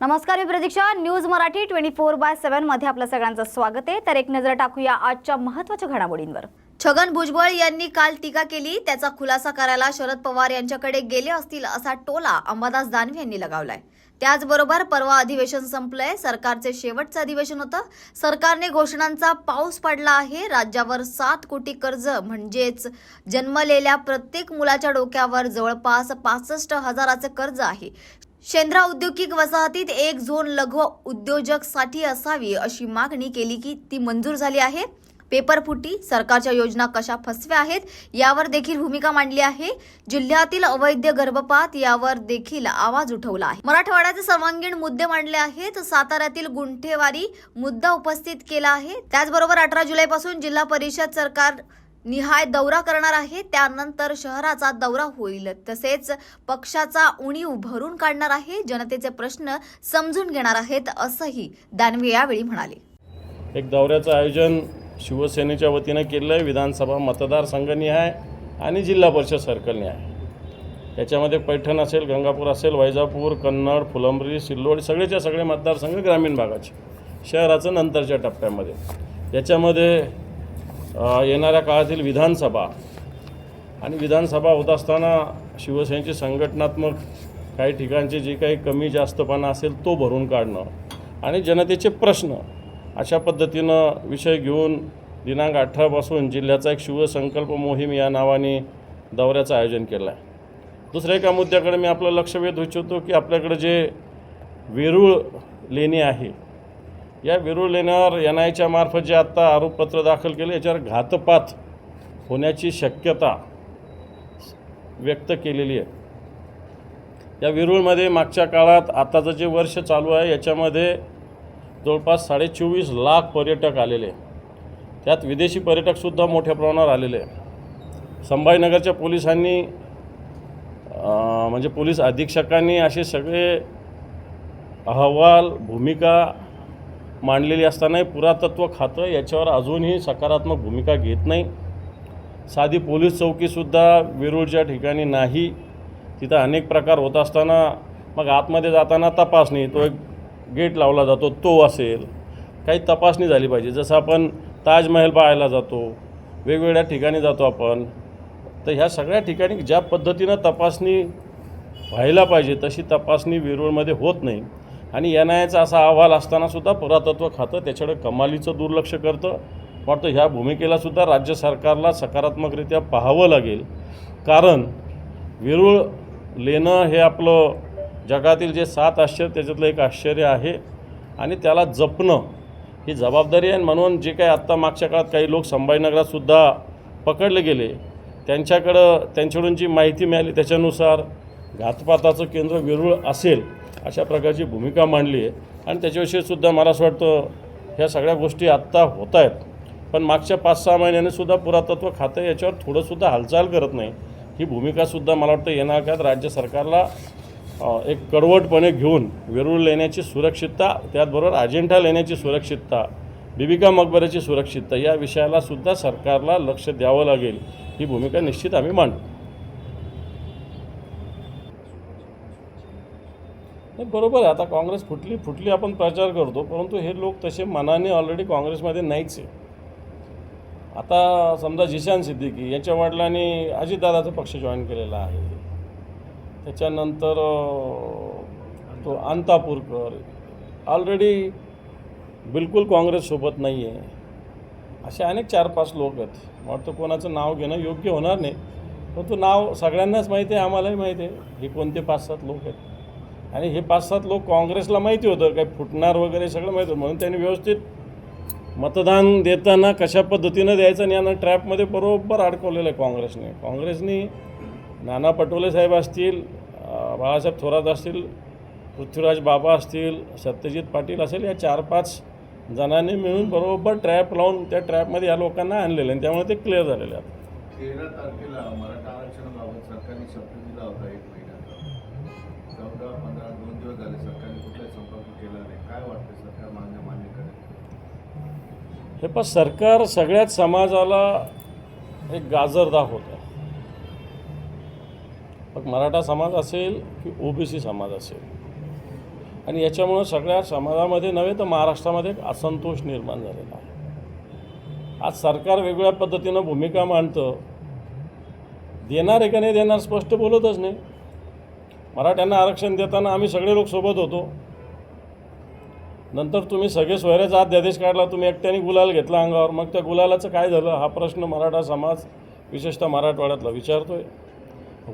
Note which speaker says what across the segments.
Speaker 1: नमस्कार, मी प्रतीक्षा. न्यूज मराठी 24/7 मध्ये आपलं सगळ्यांचं स्वागत आहे. तर एक नजर टाकूया आजच्या महत्त्वाच्या घडामोडींवर. छगन भुजबळ यांनी काल टीका केली. त्याचा खुलासा करायला शरद पवार यांच्याकडे गेले असतील असा टोला अंबादास दानवे यांनी लगावलाय. त्याचबरोबर परवा अधिवेशन संपलंय. सरकारचे शेवटचं अधिवेशन होतं. सरकारने घोषणांचा पाऊस पडला आहे. राज्यावर 7 कोटी कर्ज म्हणजेच जन्मलेल्या प्रत्येक मुलाच्या डोक्यावर जवळपास 65,000चे कर्ज आहे. शेंद्रा औद्योगिक वसाहतीत एक झोन लघु उद्योजकसाठी असावी अशी मागणी केली की ती मंजूर झाली आहे. पेपरफुटी, सरकारच्या योजना कशा फसव्या आहेत यावर देखील भूमिका मांडली आहे. जिल्ह्यातील अवैध गर्भपात यावर देखील आवाज उठवला आहे. मराठवाड्याचे सर्वांगीण मुद्दे मांडले आहेत. साताऱ्यातील गुंठेवारी मुद्दा उपस्थित केला आहे. त्याचबरोबर 18 जुलैपासून जिल्हा परिषद सरकार निहाय दौरा करणार आहे. त्यानंतर शहराचा दौरा होईल. तसेच पक्षाचा उणीव भरून काढणार आहे. जनतेचे प्रश्न समजून घेणार आहेत असंही दानवे यावेळी म्हणाले.
Speaker 2: एक दौऱ्याचं आयोजन शिवसेनेच्या वतीनं केलं आहे. विधानसभा मतदारसंघनिहाय आणि जिल्हा परिषद सर्कलनिहाय. याच्यामध्ये पैठण असेल, गंगापूर असेल, वैजापूर, कन्नड, फुलंब्री, सिल्लोड सगळेच्या सगळे मतदारसंघ ग्रामीण भागाचे, शहराचं नंतरच्या टप्प्यामध्ये. याच्यामध्ये येणाऱ्या काळातील विधानसभा आणि विधानसभा होत असताना शिवसेनेची संघटनात्मक काही ठिकाणची जी काही कमी जास्तपणा असेल तो भरून काढणं आणि जनतेचे प्रश्न अशा पद्धतीनं विषय घेऊन दिनांक 18पासून जिल्ह्याचा एक शिवसंकल्प मोहीम या नावाने दौऱ्याचं आयोजन केलं आहे. दुसऱ्या एका मुद्द्याकडे मी आपलं लक्ष वेधू इच्छितो की आपल्याकडे जे वेरूळ लेणी आहे, या वेरूळ लेण्यावर NIAच्या मार्फत जे आत्ता आरोपपत्र दाखल केले याच्यावर घातपात होण्याची शक्यता व्यक्त केलेली आहे. या वेरूळमध्ये मागच्या काळात आताचं जे वर्ष चालू आहे याच्यामध्ये जवळपास 24.5 लाख पर्यटक आलेले. त्यात विदेशी पर्यटकसुद्धा मोठ्या प्रमाणावर आलेले. संभाजीनगरच्या पोलिसांनी म्हणजे पोलीस अधीक्षकांनी असे सगळे अहवाल, भूमिका मांडलेली असतानाही पुरातत्व खातं याच्यावर अजूनही सकारात्मक भूमिका घेत नाही. साधी पोलीस चौकीसुद्धा वेरूळच्या ठिकाणी नाही. तिथं अनेक प्रकार होत असताना मग आतमध्ये जाताना तपासणी, तो एक गेट लावला जातो तो असेल, काही तपासणी झाली पाहिजे. जसं आपण ताजमहल पाहायला जातो, वेगवेगळ्या ठिकाणी जातो आपण, तर ह्या सगळ्या ठिकाणी ज्या पद्धतीनं तपासणी व्हायला पाहिजे तशी तपासणी वेरूळमध्ये होत नाही. आणि NIAचा असा अहवाल असतानासुद्धा पुरातत्व खातं त्याच्याकडे कमालीचं दुर्लक्ष करतं. वाटतं ह्या भूमिकेलासुद्धा राज्य सरकारला सकारात्मकरित्या पाहावं लागेल. कारण वेरूळ लेणं हे आपलं जगातील जे 7 आश्चर्य त्याच्यातलं एक आश्चर्य आहे आणि त्याला जपणं ही जबाबदारी आहे. म्हणून जे काही आत्ता मागच्या काळात काही लोक संभाजीनगरातसुद्धा पकडले गेले, त्यांच्याकडून जी माहिती मिळाली त्याच्यानुसार घातपाताचं केंद्र वेरूळ असेल अशा प्रकारची भूमिका मांडली आहे. आणि त्याच्याविषयीसुद्धा मला असं वाटतं ह्या सगळ्या गोष्टी आत्ता होत आहेत, पण मागच्या 5-6 महिन्यांनीसुद्धा पुरातत्व खातं याच्यावर थोडंसुद्धा हालचाल करत नाही. ही भूमिकासुद्धा मला वाटतं येणाऱ्या काळात राज्य सरकारला एक कडवटपणे घेऊन वेरूळ लेण्याची सुरक्षितता, त्याचबरोबर अजिंठा लेण्याची सुरक्षितता, बिबिका मकबऱ्याची सुरक्षितता या विषयालासुद्धा सरकारला लक्ष द्यावं लागेल. ही भूमिका निश्चित आम्ही मांडू. बरोबर आहे, आता काँग्रेस फुटली आपण प्रचार करतो, परंतु हे लोक तसे मनाने ऑलरेडी काँग्रेसमध्ये नाहीच आहे. आता समजा जिशान सिद्दीकी याच्या वडिलांनी अजितदादाचा पक्ष जॉईन केलेला आहे. त्याच्यानंतर तो अंतापूरकर ऑलरेडी बिलकुल काँग्रेससोबत नाही आहे. असे अनेक 4-5 लोक आहेत. वाटतं कोणाचं नाव घेणं योग्य होणार नाही, परंतु नाव सगळ्यांनाच माहिती आहे, आम्हालाही माहिती आहे हे कोणते 5-7 लोक आहेत. आणि हे 5-7 लोक काँग्रेसला माहिती होतं काही फुटणार वगैरे सगळं माहिती होतं, म्हणून त्यांनी व्यवस्थित मतदान देताना कशा पद्धतीनं द्यायचं आणि यांना ट्रॅपमध्ये बरोबर अडकवलेलं आहे काँग्रेसनी. नाना पटोले साहेब असतील, बाळासाहेब थोरात असतील, पृथ्वीराज बाबा असतील, सत्यजित पाटील असेल, या 4-5 जणांनी मिळून बरोबर ट्रॅप लावून त्या ट्रॅपमध्ये या लोकांना आणलेलं आहे. त्यामुळे ते क्लिअर झालेले आहेत.
Speaker 3: 13 तारखेला मराठा आरक्षणाबाबत सरकारने शब्द दिला होता 1 महिन्याचा. 14-15 2 दिवस झाले सरकारने कुठलाही संपर्क केला नाही. काय वाटतं सरकार मान्य करेल?
Speaker 2: हे पण सरकार सगळ्याच समाजाला एक गाजर दाखवतं. मग मराठा समाज असेल की OBC समाज असेल, आणि याच्यामुळं सगळ्या समाजामध्ये नव्हे तर महाराष्ट्रामध्ये एक असंतोष निर्माण झालेला आहे. आज सरकार वेगवेगळ्या पद्धतीनं भूमिका मांडतं, देणार आहे का नाही देणार स्पष्ट बोलतच नाही. मराठ्यांना आरक्षण देताना आम्ही सगळे लोक सोबत होतो, नंतर तुम्ही सगळे सोयऱ्याचा अध्यादेश काढला, तुम्ही एकट्याने गुलाल घेतला अंगावर, मग त्या गुलालाचं काय झालं हा प्रश्न मराठा समाज विशेषतः मराठवाड्यातला विचारतोय.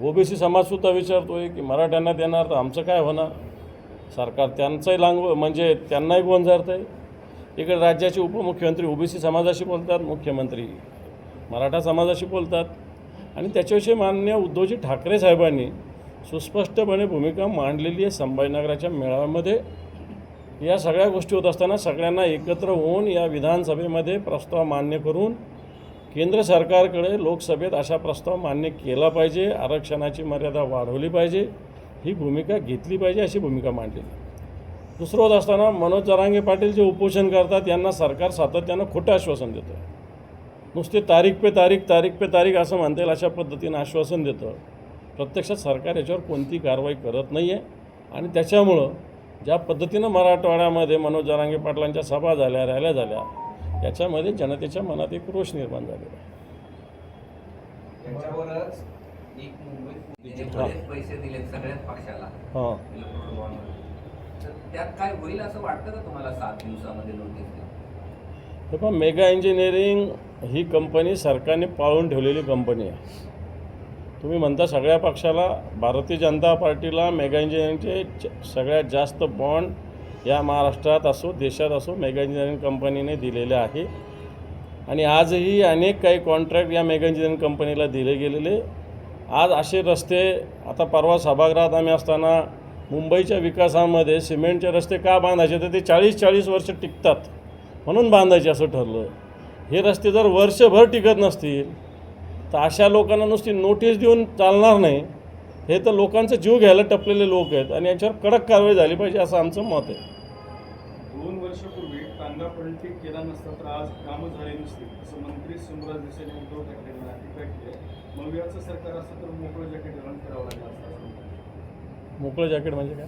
Speaker 2: ओबीसी समाजसुद्धा विचारतोय की मराठ्यांना देणार तर आमचं काय होणार. सरकार त्यांचंही म्हणजे त्यांनाही गोंजारत आहे. इकडे राज्याचे उपमुख्यमंत्री ओबीसी समाजाशी बोलतात, मुख्यमंत्री मराठा समाजाशी बोलतात, आणि त्याच्याविषयी माननीय उद्धवजी ठाकरे साहेबांनी सुस्पष्टपणे भूमिका मांडलेली आहे. संभाजीनगराच्या मेळाव्यामध्ये या सगळ्या गोष्टी होत असताना सगळ्यांना एकत्र होऊन या विधानसभेमध्ये प्रस्ताव मान्य करून केंद्र सरकारकडे लोकसभेत अशा प्रस्ताव मान्य केला पाहिजे, आरक्षणाची मर्यादा वाढवली पाहिजे, ही भूमिका घेतली पाहिजे, अशी भूमिका मांडलेली. दुसरं होत असताना मनोज जरांगे पाटील जे उपोषण करतात यांना सरकार सातत्यानं खोटं आश्वासन देतं. नुसते तारीख पे तारीख असं म्हणता येईल अशा पद्धतीनं आश्वासन देतं. प्रत्यक्षात सरकार याच्यावर कोणती कारवाई करत नाही आहे. आणि त्याच्यामुळं ज्या पद्धतीनं मराठवाड्यामध्ये मनोज जरांगे पाटलांच्या सभा झाल्या, रॅल्या झाल्या, याच्यामध्ये जनतेच्या मनात एक रोष निर्माण झालेला आहे.
Speaker 4: त्याच्यावरच एक मुंबईत बरेच पैसे दिले सगळ्याच पक्षाला.
Speaker 2: हां,
Speaker 4: तर त्यात काय होईल असं वाटतं का तुम्हाला 7 दिवसामध्ये नोटीस द्या?
Speaker 2: हे पण मेगा इंजिनिअरिंग ही कंपनी सरकारने पाळून ठेवलेली कंपनी आहे. तुम्ही म्हणता सगळ्या पक्षाला, भारतीय जनता पार्टीला मेगा इंजिनिअरिंगचे सगळ्यात जास्त बॉन्ड या महाराष्ट्रात असो देशात असो मेगा इंजिनिअरिंग कंपनीने दिलेले आहे. आणि आजही अनेक काही कॉन्ट्रॅक्ट या मेगा इंजिनिअरिंग कंपनीला दिले गेलेले. आज असे रस्ते, आता परवा सभागृहात आम्ही असताना मुंबईच्या विकासामध्ये सिमेंटचे रस्ते का बांधायचे तर ते 40-40 वर्ष टिकतात म्हणून बांधायचे असं ठरलं. हे रस्ते जर वर्षभर टिकत नसतील तर अशा लोकांना नुसती नोटीस देऊन चालणार नाही. हे तर लोकांचा जीव घ्यायला टपलेले लोक आहेत आणि याच्यावर कडक कारवाई झाली पाहिजे असं आमचं मत आहे.
Speaker 5: 2 वर्षापूर्वी कांदा पलटी केला नसता तर आज कामं झाली नसती असं मंत्री सुमराज देसाई उद्धव ठाकरेंना टीका केली आहे. मवियाचं सरकार असतं तर मोकळं जॅकेट घालून करावं लागलं असतं.
Speaker 2: मोकळं जॅकेट म्हणजे काय?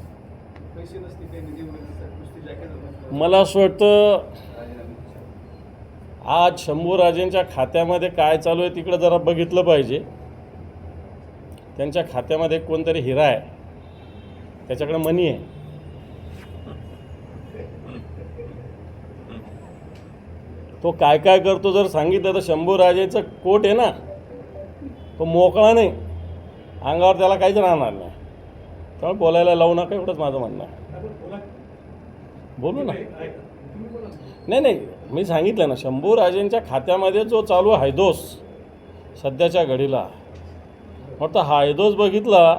Speaker 5: पैसे नसते काही निधी वगैरे नुसती जॅकेट.
Speaker 2: मला असं वाटतं आज शंभूराजेंच्या खात्यामध्ये काय चालू आहे तिकडं जरा बघितलं पाहिजे. त्यांच्या खात्यामध्ये कोणतरी हिरा आहे, त्याच्याकडे मनी आहे. तो काय काय करतो जर सांगितलं तर शंभूराजेचं कोट आहे ना, तो मोकळा नाही, अंगावर त्याला काहीच राहणार नाही. त्यामुळे बोलायला लावू नका, एवढंच माझं म्हणणं आहे. बोलू ना. नाही, मी सांगितलं ना, शंभूराजेंच्या खात्यामध्ये जो चालू आहे हैदोस सध्याच्या घडीला, म्हटलं हा हैदोस बघितला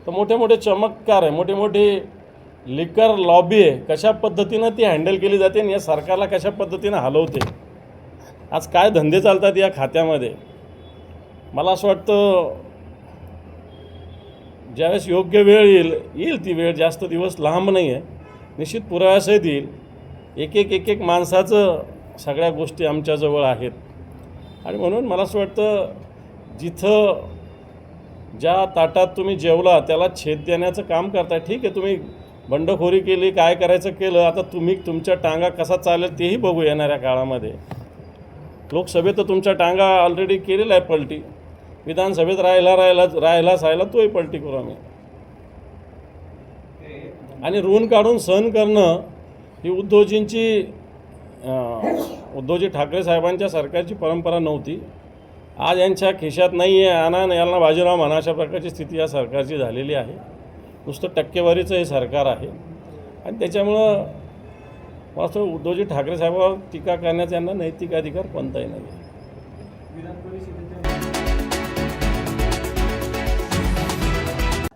Speaker 2: तर मोठे मोठे चमत्कार आहे, मोठे मोठे लिकर लॉबी आहे, कशा पद्धतीनं ती हँडल केली जाते आणि या सरकारला कशा पद्धतीनं हलवते. आज काय धंदे चालतात या खात्यामध्ये. मला असं वाटतं ज्यावेळेस योग्य वेळ येईल ती वेळ जास्त दिवस लांब नाही आहे, निश्चित पुराव्यासहित येईल. एक माणसाचं सगळ्या गोष्टी आमच्याजवळ आहेत. आणि म्हणून मला असं वाटतं जिथं ज्या ताटात तुम्ही जेवला त्याला छेद देण्याचं काम करताय. ठीक आहे, तुम्ही बंडखोरी केली, काय करायचं केलं, आता तुम्ही तुमच्या टांगा कसा चालेल तेही बघू येणाऱ्या काळामध्ये. लोकसभेत तर तुमच्या टांगा ऑलरेडी केलेला आहे पलटी, विधानसभेत राहिला तोही पलटी करू आम्ही. आणि ऋण काढून सहन करणं ही उद्धवजी ठाकरे साहेबांच्या सरकारची परंपरा नव्हती. आज यांच्या खिशात नाही आहे, आणा यांना बाजीराव म्हणा, अशा प्रकारची स्थिती या सरकारची झालेली आहे. नुसतं टक्केवारीचं हे सरकार आहे. आणि त्याच्यामुळं मला असं उद्धवजी ठाकरे साहेबांवर टीका करण्याचा यांना नैतिक अधिकार कोणताही नाही आहे.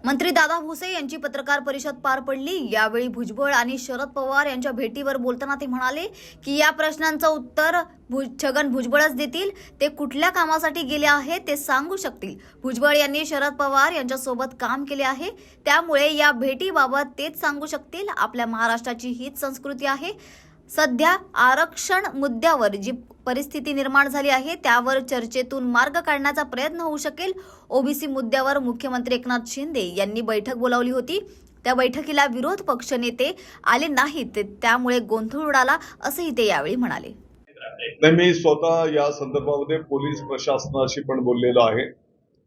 Speaker 1: मंत्री दादा भुसे यांची पत्रकार परिषद पार पडली. यावेळी भुजबळ आणि शरद पवार यांच्या भेटीवर बोलताना ते म्हणाले की या प्रश्नांचं उत्तर छगन भुजबळच देतील. ते कुठल्या कामासाठी गेले आहेत ते सांगू शकतील. भुजबळ यांनी शरद पवार यांच्यासोबत काम केले आहे, त्यामुळे या भेटीबाबत तेच सांगू शकतील. आपल्या महाराष्ट्राची हीच संस्कृती आहे. सध्या आरक्षण मुद्द्यावर जी परिस्थिती निर्माण झाली आहे त्यावर चर्चेतून मार्ग काढण्याचा प्रयत्न होऊ शकेल. ओबीसी मुद्द्यावर मुख्यमंत्री एकनाथ शिंदे यांनी बैठक बोलावली होती. त्या बैठकीला विरोध पक्षनेते आले नाहीत, त्यामुळे गोंधळ उडाला असंही ते यावेळी म्हणाले.
Speaker 6: नाही, मी स्वतः या संदर्भामध्ये पोलीस प्रशासनाशी पण बोललेलो आहे.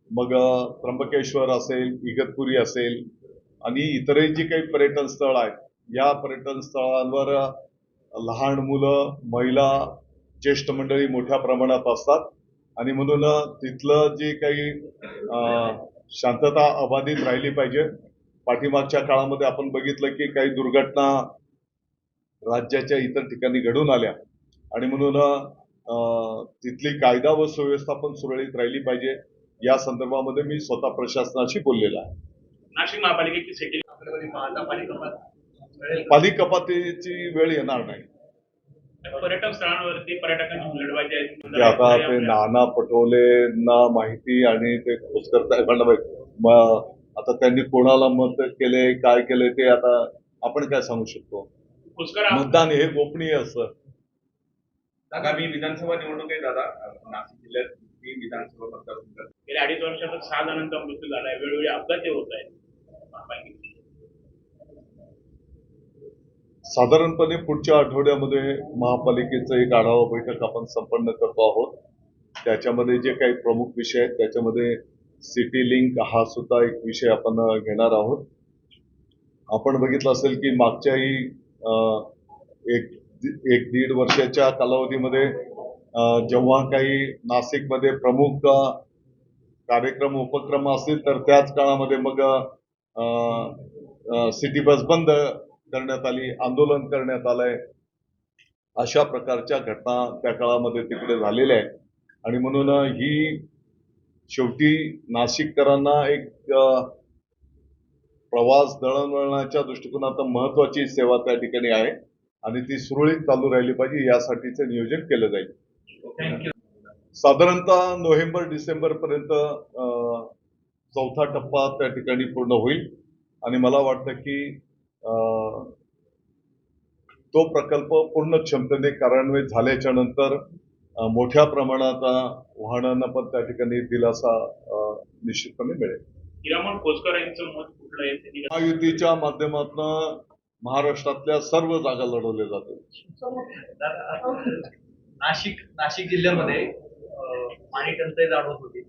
Speaker 6: मग त्र्यंबकेश्वर असेल, इगतपुरी असेल आणि इतरही जी काही पर्यटन स्थळ आहेत, या पर्यटन स्थळांवर लहान मुलं, महिला, ज्येष्ठ मंडळी मोठ्या प्रमाणात असतात आणि म्हणून तिथलं जी काही शांतता अबाधित राहिली पाहिजे. पाठीमागच्या काळामध्ये आपण बघितलं की काही दुर्घटना राज्याच्या इतर ठिकाणी घडून आल्या आणि म्हणून तिथली कायदा व सुव्यवस्था पण सुरळीत राहिली पाहिजे. या संदर्भामध्ये मी स्वतः प्रशासनाशी बोललेलो आहे.
Speaker 5: नाशिक महापालिकेची सेटिंग
Speaker 6: पाणी कपातीची वेळ येणार नाही.
Speaker 5: पर्यटन स्थळांवरती पर्यटकांची हुलडबाजी आहे.
Speaker 6: ते आता ते नाना पटोलेंना माहिती आणि ते खोसकरता आता त्यांनी कोणाला मत केले, काय केले ते आता आपण काय सांगू शकतो. मतदान हे गोपनीय असतं.
Speaker 7: आगामी विधानसभा निवडणूक आहे दादा. नाशिक जिल्ह्यात विधानसभा मतदारसंघात
Speaker 5: गेल्या 2.5 वर्षात 6 जणांचा मृत्यू झालाय. वेळोवेळी अपघात होत आहेत.
Speaker 6: साधारणपणे पुढच्या आठवड्यामध्ये महापालिकेचं एक आढावा बैठक आपण संपन्न करतो आहोत. त्याच्यामध्ये जे काही प्रमुख विषय आहेत त्याच्यामध्ये सिटी लिंक हा सुद्धा एक विषय आपण घेणार आहोत. आपण बघितलं असेल की मागच्याही एक दीड वर्षाच्या कालावधीमध्ये जेव्हा काही नाशिकमध्ये प्रमुख कार्यक्रम उपक्रम असतील तर त्याच काळामध्ये मग सिटी बस बंद करण्यात आली, आंदोलन करण्यात आलंय. अशा प्रकारच्या घटना त्या काळामध्ये तिकडे झालेल्या आहेत आणि म्हणून ही शेवटी नाशिककरांना एक प्रवास दळणवळणाच्या दृष्टिकोनातून महत्वाची सेवा त्या ठिकाणी आहे आणि ती सुरळीत चालू राहिली पाहिजे, यासाठीचं नियोजन केलं जाईल. साधारणतः नोव्हेंबर-डिसेंबर पर्यंत चौथा टप्पा त्या ठिकाणी पूर्ण होईल आणि मला वाटतं की तो प्रकल्प पूर्ण क्षमतेने कार्यान्वित झाल्याच्या नंतर मोठ्या प्रमाणात वाहनांना पण त्या ठिकाणी दिलासा निश्चितपणे मिळेल.
Speaker 5: हिरामण खोसकर यांचं मत कुठलं आहे?
Speaker 6: महायुतीच्या माध्यमातून महाराष्ट्रातल्या सर्व जागा लढवल्या जातील.
Speaker 8: नाशिक जिल्ह्यामध्ये पाणी टंचाई जाणवत होती.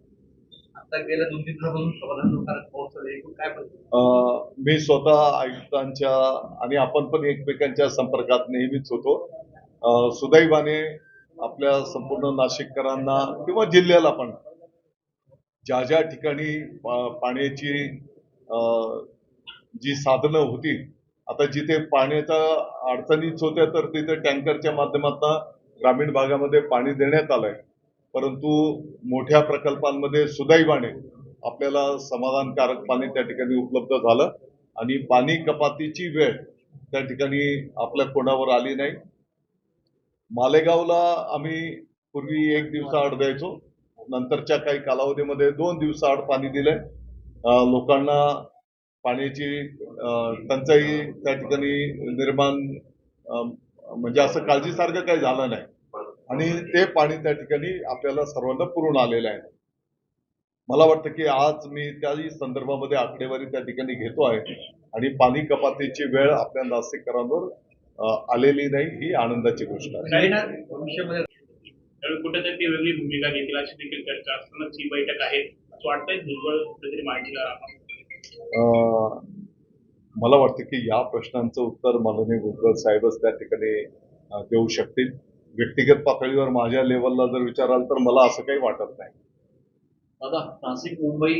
Speaker 8: आता गेल्या 2-3 दिवसापासून समाधानकारक पाऊस झाला. एकूण काय परिस्थिती?
Speaker 6: मी स्वतः आयुक्तांच्या आणि आपण पण एकमेकांच्या संपर्कात नेहमीच होतो. सुदैवाने आपल्या संपूर्ण नाशिककरांना किंवा जिल्ह्याला पण ज्या ज्या ठिकाणी पाण्याची जी साधनं होती, आता जिथे पाण्याच्या अडचणीच होत्या तर तिथे टँकरच्या माध्यमातून ग्रामीण भागामध्ये पाणी देण्यात आलंय. परंतु मोठ्या प्रकल्पांमध्ये सुदैवाने आपल्याला समाधानकारक पाणी त्या ठिकाणी उपलब्ध झालं आणि पाणी कपातीची वेळ त्या ठिकाणी आपल्या कोणावर आली नाही. मालेगावला आम्ही पूर्वी 1 दिवसाआड द्यायचो, नंतरच्या काही कालावधीमध्ये 2 दिवसाआड पाणी दिलंय. लोकांना पाण्याची टंचाई त्या ठिकाणी निर्माण म्हणजे असं काळजीसारखं काही झालं नाही आणि ते पाणी त्या ठिकाणी आपल्याला सर्वांना पुरवून आलेलं आहे. मला वाटतं की आज मी त्याही संदर्भामध्ये आकडेवारी त्या ठिकाणी घेतो आहे आणि पाणी कपातीची वेळ आपल्या नाशिककरांवर आलेली नाही, ही आनंदाची गोष्ट आहे.
Speaker 5: कुठेतरी ती वेगळी भूमिका घेतील अशी देखील चर्चा असतानाच ही बैठक आहे असं वाटतंय. भुजबळ कुठेतरी माहितीला
Speaker 6: मला वाटतं की या प्रश्नांचं उत्तर माननीय भुजबळ साहेबच त्या ठिकाणी देऊ शकतील. व्यक्तिगत पातळीवर माझ्या लेवलला जर विचाराल तर मला असं काही वाटत नाही.
Speaker 8: दादा, नाशिक मुंबई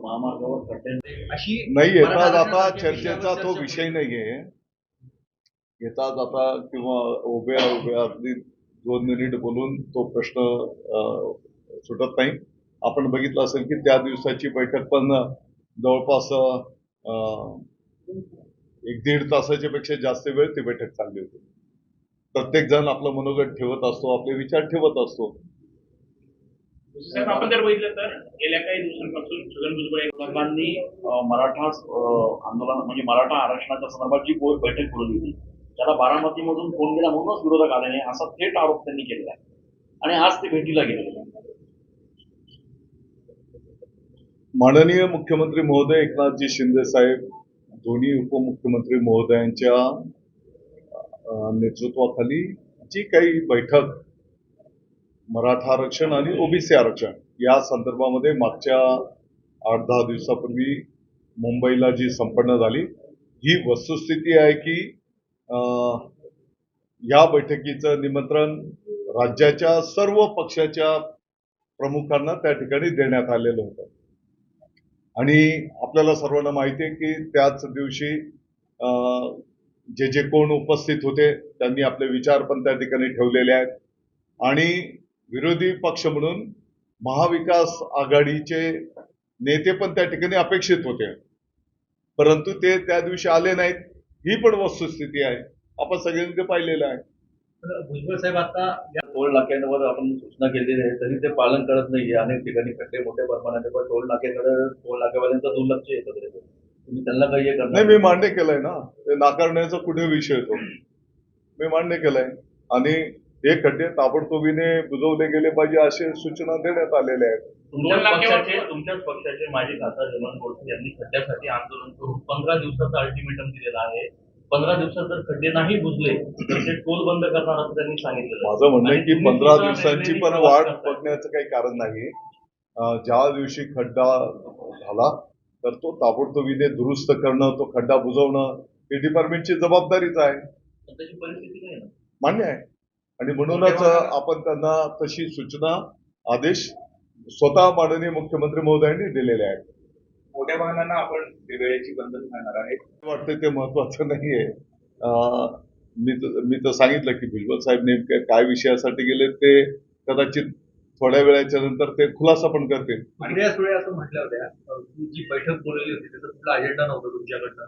Speaker 8: महामार्गावर अशी
Speaker 6: नाही, येता जाता चर्चेचा तो विषय नाहीये. येता जाता किंवा उभ्या अगदी 2 मिनिट बोलून तो प्रश्न सुटत नाही. आपण बघितलं असेल की त्या दिवसाची बैठक पण जवळपास 1-1.5 तासाच्या पेक्षा जास्त वेळ ती बैठक चालली होती. प्रत्येक जण आपलं मनोगत ठेवत असतो, आपले विचार ठेवत असतो.
Speaker 5: साहेब, आपण जर बघितलं तर गेल्या काही दिवसांपासून छगन भुजबळ यांनी
Speaker 9: मराठा आंदोलन म्हणजे मराठा आरक्षणाच्या संदर्भात जी बैठक बोलवली होती त्याला बारामतीमधून फोन केला म्हणूनच विरोधक आले नाही असा थेट आरोप त्यांनी केलेला आहे आणि आज ते भेटीला गेलेले.
Speaker 6: माननीय मुख्यमंत्री महोदय एकनाथजी शिंदे साहेब दोन्ही उपमुख्यमंत्री महोदयांच्या नेतृत्वाखाली जी काही बैठक मराठा आरक्षण आणि ओबीसी आरक्षण या संदर्भामध्ये मागच्या 8-10 दिवसापूर्वी मुंबईला जी संपन्न झाली, ही वस्तुस्थिती आहे की या बैठकीचं निमंत्रण राज्याच्या सर्व पक्षाच्या प्रमुखांना त्या ठिकाणी देण्यात आलेलं होतं. आणि आपल्याला सर्वांना माहिती आहे की त्याच दिवशी जे कोण उपस्थित होते त्यांनी आपले विचार पण त्या ठिकाणी ठेवलेले आहेत. आणि विरोधी पक्ष म्हणून महाविकास आघाडीचे नेते पण त्या ठिकाणी अपेक्षित होते, परंतु ते त्या दिवशी आले नाहीत. ही पण वस्तुस्थिती आहे, आपण सगळ्यांनी ते पाहिलेलं आहे.
Speaker 8: भुजबळ साहेब आता या टोल नाक्यांवर आपण सूचना केलेली आहे तरी ते पालन करत नाहीये. अनेक ठिकाणी खड्डे मोठ्या प्रमाणात पण टोल नाक्यावाल्यांचं दुर्लक्ष येतं. तुम्ही त्यांना काही हे करणार
Speaker 6: नाही, मी मान्य केलंय ना, ते नाकारण्याचा कुठे विषय येतो, मी मान्य केलंय. आणि हे खड्डे ताबडतोबीने बुजवले गेले पाहिजे असे सूचना देण्यात आलेल्या आहेत.
Speaker 9: तुमच्याच पक्षाचे माजी खासदार हेमंत गोडसे यांनी खड्ड्यासाठी आंदोलन करून 15 दिवसाचा अल्टिमेटम दिलेला आहे. 15 दिवसात जर खड्डे नाही बुजले तर ते टोल बंद करणार असं त्यांनी सांगितलं.
Speaker 6: माझं म्हणणं आहे की 15 दिवसांची पण वाट बघण्याचं काही कारण नाही. ज्या दिवशी खड्डा झाला तर तो ताबडतोबीने दुरुस्त करणं, तो खड्डा बुजवणं ही डिपार्टमेंटची जबाबदारीच आहे.
Speaker 9: त्याची परिस्थिती नाही ना.
Speaker 6: मान्य आहे. आणि म्हणूनच आपण त्यांना तशी सूचना, आदेश स्वतः माननीय मुख्यमंत्री महोदयांनी दिलेले आहेत.
Speaker 7: मोठ्या वाहनांना आपण वेळेची बंधन घालणार आहे.
Speaker 6: वाटतं ते महत्वाचं नाहीये. मी तर सांगितलं की भुजबळ साहेब नेमके काय विषयासाठी गेले ते कदाचित थोड्या वेळाच्या नंतर ते खुलासा पण करतील.
Speaker 8: आणि याच वेळी असं म्हटलं होत्या की जी बैठक बोलवली होती त्याचा कुठला अजेंडा नव्हता तुमच्याकडनं.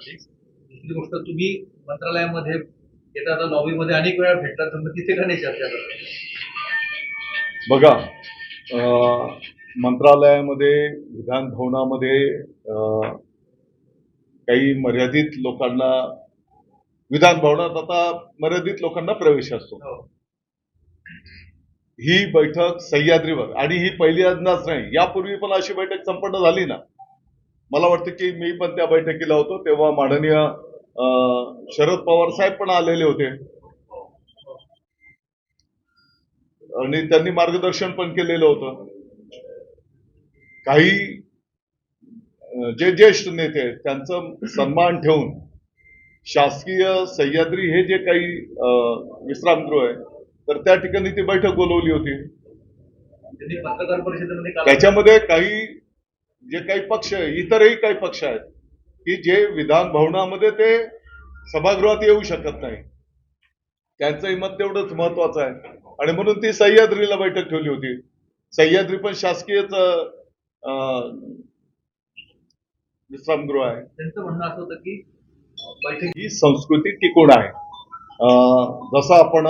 Speaker 8: दुसरी गोष्ट, तुम्ही मंत्रालयामध्ये येतात लॉबीमध्ये अनेक वेळा भेटतात, तर तिथे का नाही चर्चा करतात?
Speaker 6: बघा, मंत्रालयामध्ये, विधान भवनामध्ये काही मर्यादित लोकांना, विधान भवनात आता मर्यादित लोकांना प्रवेश असतो. ही बैठक सह्याद्रीवर, आणि ही पहिल्यांदाच नाही, यापूर्वी पण अशी बैठक संपन्न झाली ना. मला वाटतं की मी पण त्या बैठकीला होतो, तेव्हा माननीय शरद पवार साहेब पण आलेले होते आणि त्यांनी मार्गदर्शन पण केलेलं होतं. काही जे ज्येष्ठ नेते आहेत त्यांचं सन्मान ठेवून शासकीय सह्याद्री हे जे काही विश्रामगृह आहे तर त्या ठिकाणी ती बैठक बोलवली होती.
Speaker 8: त्यांनी पत्रकार परिषदेमध्ये
Speaker 6: त्याच्यामध्ये काही जे काही पक्ष, इतरही काही पक्ष आहेत की जे विधान भवनामध्ये ते सभागृहात येऊ शकत नाही, त्यांचंही मत तेवढंच महत्वाचं आहे. आणि म्हणून ती सह्याद्रीला बैठक ठेवली होती. सह्याद्री पण शासकीयच विश्रामगृह आहे.
Speaker 8: त्यांचं म्हणणं असं होतं की बैठक
Speaker 6: ही संस्कृती टिकून आहे. जसं आपण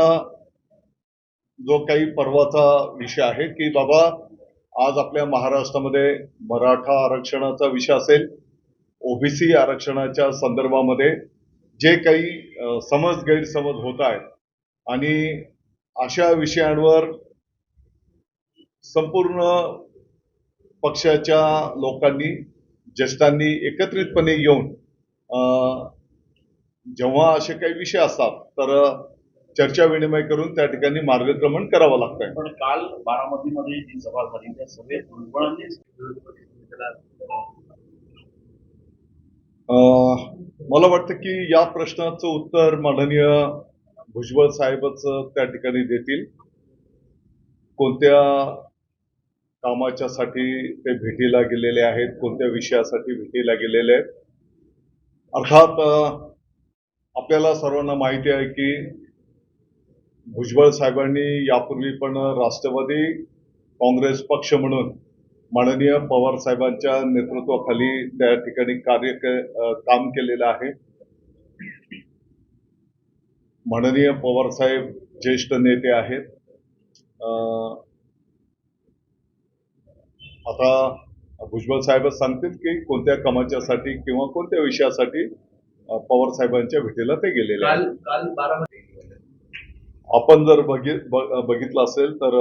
Speaker 6: जो काही पर्वाचा विषय आहे की बाबा आज आपल्या महाराष्ट्रामध्ये मराठा आरक्षणाचा विषय असेल, ओबीसी आरक्षणाच्या संदर्भामध्ये जे काही समज गैरसमज होत आहेत आणि अशा विषयांवर संपूर्ण पक्षाच्या लोकांनी, ज्येष्ठांनी एकत्रितपणे येऊन जेव्हा असे काही विषय असतात तर चर्चा विनिमय करून त्या ठिकाणी मार्गक्रमण करावं लागतंय.
Speaker 9: पण काल बारामतीमध्ये जी सभा झाली त्या सभेत भुजबळांनीच
Speaker 6: मला वाटतं की या प्रश्नाचं उत्तर माननीय भुजबळ साहेबच त्या ठिकाणी देतील. कोणत्या कामाच्यासाठी ते भेटीला गेलेले आहेत, कोणत्या विषयासाठी भेटीला गेलेले आहेत. अर्थात आपल्याला सर्वांना माहिती आहे की भुजबळ साहेबांनी यापूर्वी पण राष्ट्रवादी काँग्रेस पक्ष म्हणून माननीय पवार साहेबांच्या नेतृत्वाखाली त्या ठिकाणी काम केलेलं आहे. माननीय पवार साहेब ज्येष्ठ नेते आहेत. आता भुजबळ साहेबच सांगतील की कोणत्या कामाच्यासाठी किंवा कोणत्या विषयासाठी पवार साहेबांच्या भेटीला ते गेलेले आहेत.
Speaker 8: काल बारामती
Speaker 6: आपण जर बघितलं असेल तर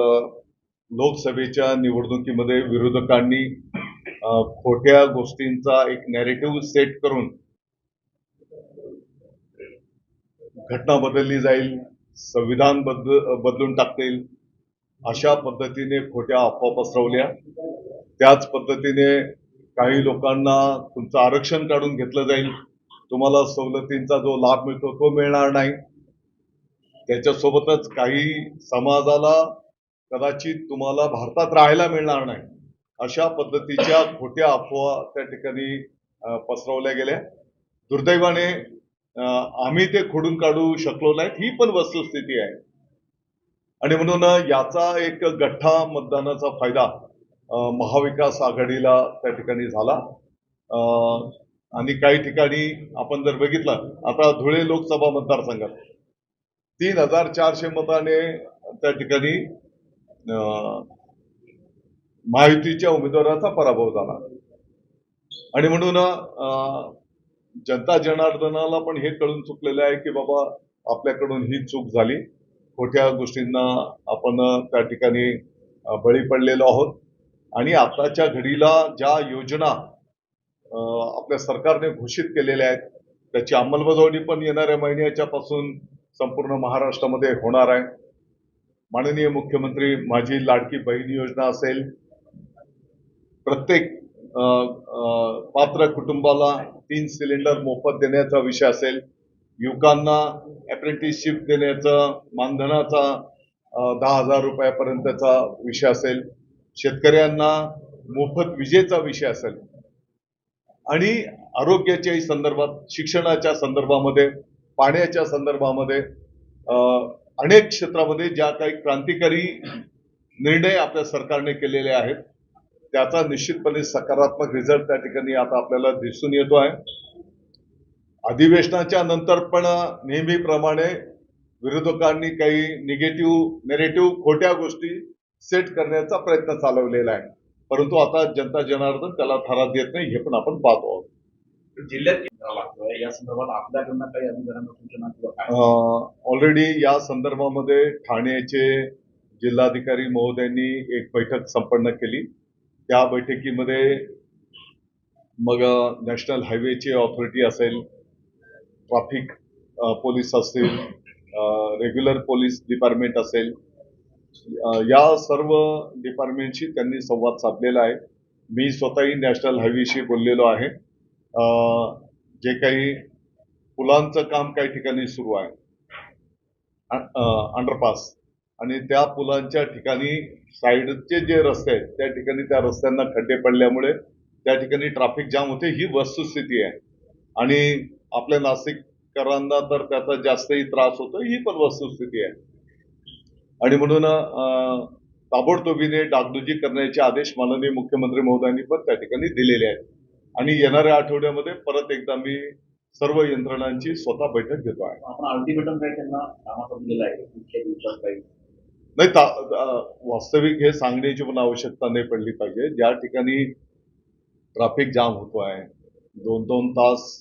Speaker 6: लोकसभेच्या निवडणुकीमध्ये विरोधकांनी खोट्या गोष्टींचा एक नॅरेटिव्ह सेट करून घटना बदलली जाईल, संविधान बदलून टाकतील अशा पद्धतीने खोट्या अफवा पसरवल्या. त्याच पद्धतीने काही लोकांना तुमचं आरक्षण काढून घेतलं जाईल, तुम्हाला सवलतींचा जो लाभ मिळतो तो मिळणार नाही. त्याच्यासोबतच काही समाजाला कदाचित तुम्हाला भारतात राहायला मिळणार नाही, अशा पद्धतीच्या खोट्या अफवा त्या ठिकाणी पसरवल्या गेल्या. दुर्दैवाने आम्ही ते खोडून काढू शकलो नाही, ही पण वस्तुस्थिती आहे. आणि म्हणून याचा एक गठ्ठा मतदानाचा फायदा महाविकास आघाडीला त्या ठिकाणी झाला. आणि काही ठिकाणी आपण जर बघितलं, आता धुळे लोकसभा मतदारसंघात 3,400 मताने त्या ठिकाणी महायुतीच्या उमेदवाराचा पराभव झाला. आणि म्हणून जनता जनार्दनाला पण हे कळून चुकलेलं आहे की बाबा आपल्याकडून ही चूक झाली, खोट्या गोष्टींना आपण त्या ठिकाणी बळी पडलेलो आहोत. आणि आताच्या घडीला ज्या योजना आपल्या सरकारने घोषित केलेल्या आहेत त्याची अंमलबजावणी पण येणाऱ्या महिन्याच्या पासून संपूर्ण महाराष्ट्रामध्ये होणार आहे. माननीय मुख्यमंत्री माझी लाडकी बहीण योजना असेल, प्रत्येक पात्र कुटुंबाला 3 सिलेंडर मोफत देण्याचा विषय असेल, युवकांना अप्रेंटिसशिप देण्याचा मानधनाचा 10,000 रुपयापर्यंतचा विषय असेल, शेतकऱ्यांना मोफत विजेचा विषय असेल आणि आरोग्याच्याही संदर्भात, शिक्षणाच्या संदर्भामध्ये, पाण्याच्या संदर्भामध्ये अनेक क्षेत्रामध्ये ज्या काही क्रांतिकारी निर्णय आपल्या सरकारने केलेले आहेत त्याचा निश्चितपणे सकारात्मक रिझल्ट त्या ठिकाणी आता आपल्याला दिसून येतो आहे. अधिवेशनाच्या नंतर पण नेहमीप्रमाणे विरोधकांनी काही नेरेटिव्ह खोट्या गोष्टी सेट करण्याचा प्रयत्न चालवलेला आहे, परंतु आता जनता जनार्दन त्याला थारा देत नाही, हे पण आपण पाहतो आहोत.
Speaker 7: जिल्ह्यात किती लागतोय या संदर्भात आपल्याकडनं काही अधिकाऱ्यांना सूचना किंवा काय?
Speaker 6: ऑलरेडी या संदर्भामध्ये ठाण्याचे जिल्हाधिकारी महोदयांनी एक बैठक संपन्न केली. त्या बैठकीमध्ये मग नॅशनल हायवेची ऑथॉरिटी असेल, ट्रॅफिक पोलीस असतील, रेग्युलर पोलीस डिपार्टमेंट असेल, या सर्व डिपार्टमेंटशी त्यांनी संवाद साधलेला आहे. मी स्वतःही नॅशनल हायवेशी बोललेलो आहे. जे काही पुलांचं काम काही ठिकाणी सुरू आहे, अंडरपास, आणि त्या पुलांच्या ठिकाणी साईडचे जे रस्ते आहेत त्या ठिकाणी त्या रस्त्यांना खड्डे पडल्यामुळे त्या ठिकाणी ट्रॅफिक जाम होते, ही वस्तुस्थिती आहे. आणि आपल्या नाशिककरांना तर त्याचा जास्तही त्रास होतो, ही पण वस्तुस्थिती आहे. आणि म्हणून ताबडतोबीने डागडुजी करण्याचे आदेश माननीय मुख्यमंत्री महोदयांनी पण त्या ठिकाणी दिलेले आहेत. आणि येणाऱ्या आठवड्यामध्ये परत एकदा मी सर्व यंत्रणांची स्वतः बैठक घेतो आहे.
Speaker 9: आपण अल्टिमेटम काय त्यांना कामाचा दिलेला आहे पुढच्या दिवसात काही?
Speaker 6: नाही, वास्तविक हे सांगण्याची पण आवश्यकता नाही पडली पाहिजे. ज्या ठिकाणी ट्रॅफिक जाम होतो आहे, 2-2 तास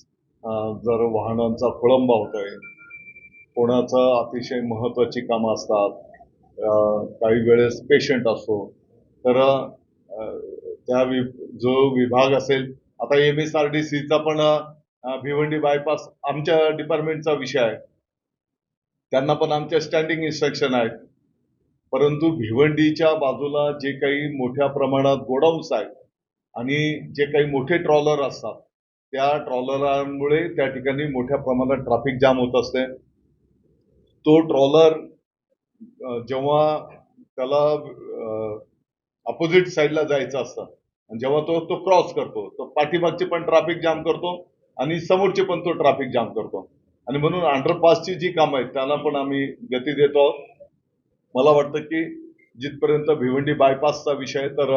Speaker 6: जर वाहनांचा खोळंबा होतोय, कोणाचं अतिशय महत्वाची कामं असतात, काही वेळेस पेशंट असतो, तर त्या जो विभाग असेल, आता MSRDCचा पण भिवंडी बायपास आमच्या डिपार्टमेंटचा विषय आहे, त्यांना पण आमच्या स्टँडिंग इन्स्ट्रक्शन आहेत. परंतु भिवंडीच्या बाजूला जे काही मोठ्या प्रमाणात गोडाऊन्स आहेत आणि जे काही मोठे ट्रॉलर असतात त्या ट्रॉलरांमुळे त्या ठिकाणी मोठ्या प्रमाणात ट्रॅफिक जाम होत असते. तो ट्रॉलर जेव्हा त्याला अपोजिट साईडला जायचं असतं आणि जेव्हा तो क्रॉस करतो तो पाठीमागचे पण ट्रॅफिक जाम करतो आणि समोरचे पण तो ट्रॅफिक जाम करतो. आणि म्हणून अंडरपासची जी कामं आहेत त्याला पण आम्ही गती देतो आहोत. मला वाटतं की जिथपर्यंत भिवंडी बायपासचा विषय, तर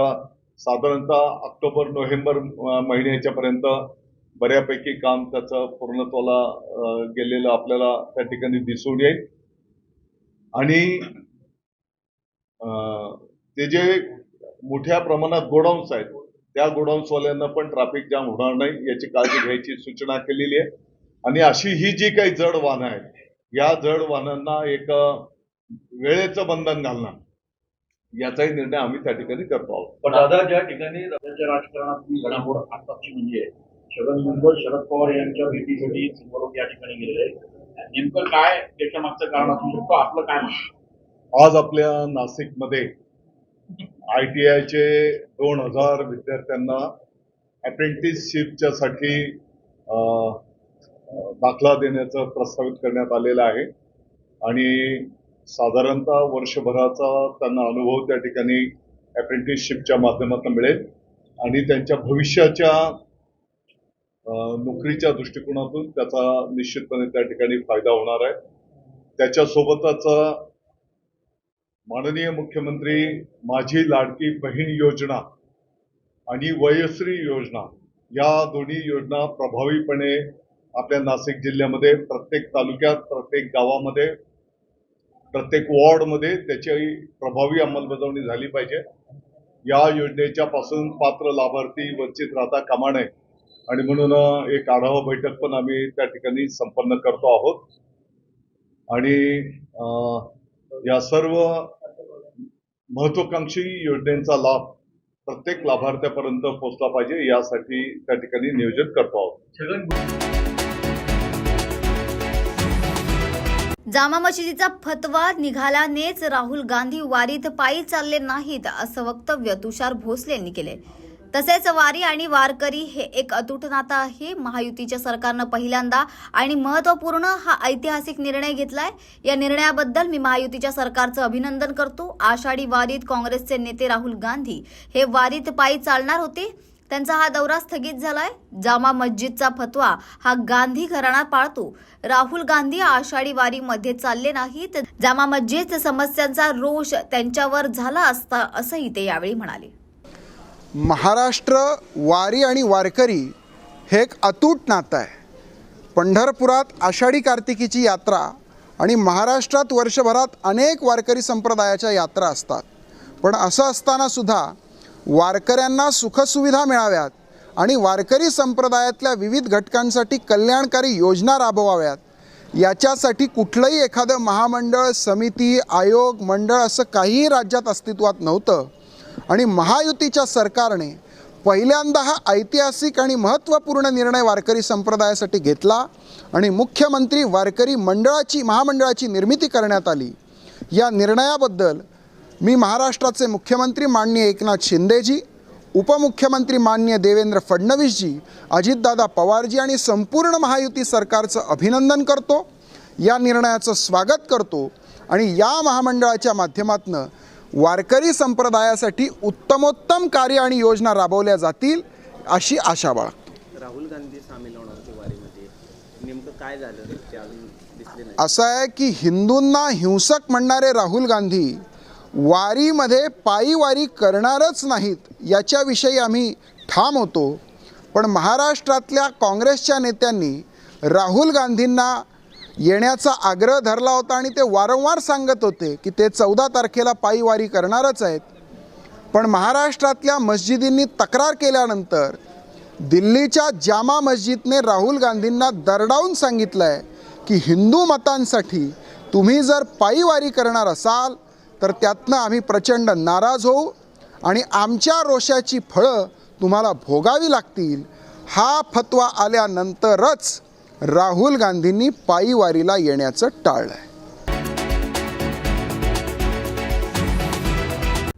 Speaker 6: साधारणतः ऑक्टोबर-नोव्हेंबर महिन्याच्या पर्यंत बऱ्यापैकी काम त्याचं पूर्णत्वाला गेलेलं आपल्याला त्या ठिकाणी दिसून येईल. आणि ते जे मोठ्या प्रमाणात गोडाऊन्स आहेत त्या गोडाऊन्सवाल्यांना पण ट्रॅफिक जाम होणार नाही याची काळजी घ्यायची सूचना केलेली आहे. आणि अशी ही जी काही जड वाहनं आहेत या जड वाहनांना एक वेळेचं बंधन घालणं याचाही निर्णय आम्ही त्या ठिकाणी करतो आहोत.
Speaker 9: पण दादा, ज्या ठिकाणी राज्याच्या राजकारणातली घडामोड आताची म्हणजे छगन भुजबळ शरद पवार यांच्या भेटीसाठी सिंधुदुर्ग या ठिकाणी गेलेले आहेत.
Speaker 7: नेमकं काय त्याच्या मागचं कारण असू शकतो, आपलं काय म्हणणं?
Speaker 6: आज आपल्या नाशिकमध्ये ITIचे 2000 विद्यार्थ्यांना अप्रेंटिसशिपच्या साठी दाखला देण्याचं प्रस्तावित करण्यात आलेलं आहे आणि साधारणतः वर्षभराचा त्यांना अनुभव त्या ठिकाणी अप्रेंटिसशिपच्या माध्यमातून मिळेल आणि त्यांच्या भविष्याच्या नोकरीच्या दृष्टिकोनातून त्याचा निश्चितपणे त्या ठिकाणी फायदा होणार आहे. त्याच्यासोबतच माननीय मुख्यमंत्री माझी लाडकी बहीण योजना आणि वयश्री योजना या दोन्ही योजना प्रभावीपणे आपल्या नाशिक जिल्ह्यामध्ये प्रत्येक तालुक्यात, प्रत्येक गावामध्ये, प्रत्येक वॉर्डमध्ये त्याची प्रभावी अंमलबजावणी झाली पाहिजे. या योजनेच्या पासून पात्र लाभार्थी वंचित राहता कामा नये आणि म्हणून एक आढावा बैठक पण आम्ही त्या ठिकाणी संपन्न करतो आहोत आणि या सर्व महत्वाकांक्षी योजनेचा लाभ प्रत्येक लाभार्थ्यापर्यंत पोहोचला पाहिजे यासाठी त्या ठिकाणी नियोजन करतो आहोत.
Speaker 1: जामा मशिदीचा फतवा निघाल्यानेच राहुल गांधी वारीत पायी चालले नाहीत असं वक्तव्य तुषार भोसले यांनी केले. तसेच वारी आणि वारकरी हे एक अतूट नातं आहे. महायुतीच्या सरकारनं पहिल्यांदा आणि महत्त्वपूर्ण हा ऐतिहासिक निर्णय घेतलाय. या निर्णयाबद्दल मी महायुतीच्या सरकारचं अभिनंदन करतो. आषाढी वारीत काँग्रेसचे नेते राहुल गांधी हे वारीत पायी चालणार होते. त्यांचा हा दौरा स्थगित झालाय. जामा मस्जिदचा फतवा हा गांधी घराणा पाळतो. राहुल गांधी आषाढी वारीमध्ये चालले नाहीत. जामा मस्जिद समस्यांचा रोष त्यांच्यावर झाला असता असंही ते यावेळी म्हणाले.
Speaker 10: महाराष्ट्र वारी आणि वारकरी हे एक अतूट नातं आहे. पंढरपुरात आषाढी कार्तिकीची यात्रा आणि महाराष्ट्रात वर्षभरात अनेक वारकरी संप्रदायाच्या यात्रा असतात. पण असं असताना सुद्धा वारकऱ्यांना सुखसुविधा मिळाव्यात आणि वारकरी संप्रदायातल्या विविध घटकांसाठी कल्याणकारी योजना राबवाव्यात याच्यासाठी कुठलंही एखादं महामंडळ, समिती, आयोग, मंडळ असं काहीही राज्यात अस्तित्वात नव्हतं आणि महायुतीच्या सरकारने पहिल्यांदा हा ऐतिहासिक आणि महत्त्वपूर्ण निर्णय वारकरी संप्रदायासाठी घेतला आणि मुख्यमंत्री वारकरी महामंडळाची निर्मिती करण्यात आली. या निर्णयाबद्दल मी महाराष्ट्राचे मुख्यमंत्री माननीय एकनाथ शिंदेजी, उपमुख्यमंत्री माननीय देवेंद्र फडणवीसजी, अजितदादा पवारजी आणि संपूर्ण महायुती सरकारचं अभिनंदन करतो. या निर्णयाचं स्वागत करतो आणि या महामंडळाच्या माध्यमातून वारकरी संप्रदायासाठी उत्तमोत्तम कार्य आणि योजना राबवल्या जातील अशी आशा बाळगतो.
Speaker 11: राहुल गांधी सामील होणार होते वारीमध्ये, नेमकं काय झालं ते अजून दिसले नाही.
Speaker 10: असं आहे की हिंदूंना हिंसक म्हणणारे राहुल गांधी वारीमध्ये पायी वारी करणारच नाहीत याच्याविषयी आम्ही ठाम होतो. पण महाराष्ट्रातल्या काँग्रेसच्या नेत्यांनी राहुल गांधींना येण्याचा आग्रह धरला होता आणि ते वारंवार सांगत होते की ते 14 तारखेला पायी वारी करणारच आहेत. पण महाराष्ट्रातल्या मस्जिदींनी तक्रार केल्यानंतर दिल्लीच्या जामा मस्जिदने राहुल गांधींना दरडावून सांगितलं आहे की हिंदू मतांसाठी तुम्ही जर पायी वारी करणार असाल तर त्यातनं आम्ही प्रचंड नाराज होऊ आणि आमच्या रोषाची फळं तुम्हाला भोगावी लागतील. हा फतवा आल्यानंतरच राहुल गांधींनी पायी वारीला येण्याचं टाळलं आहे.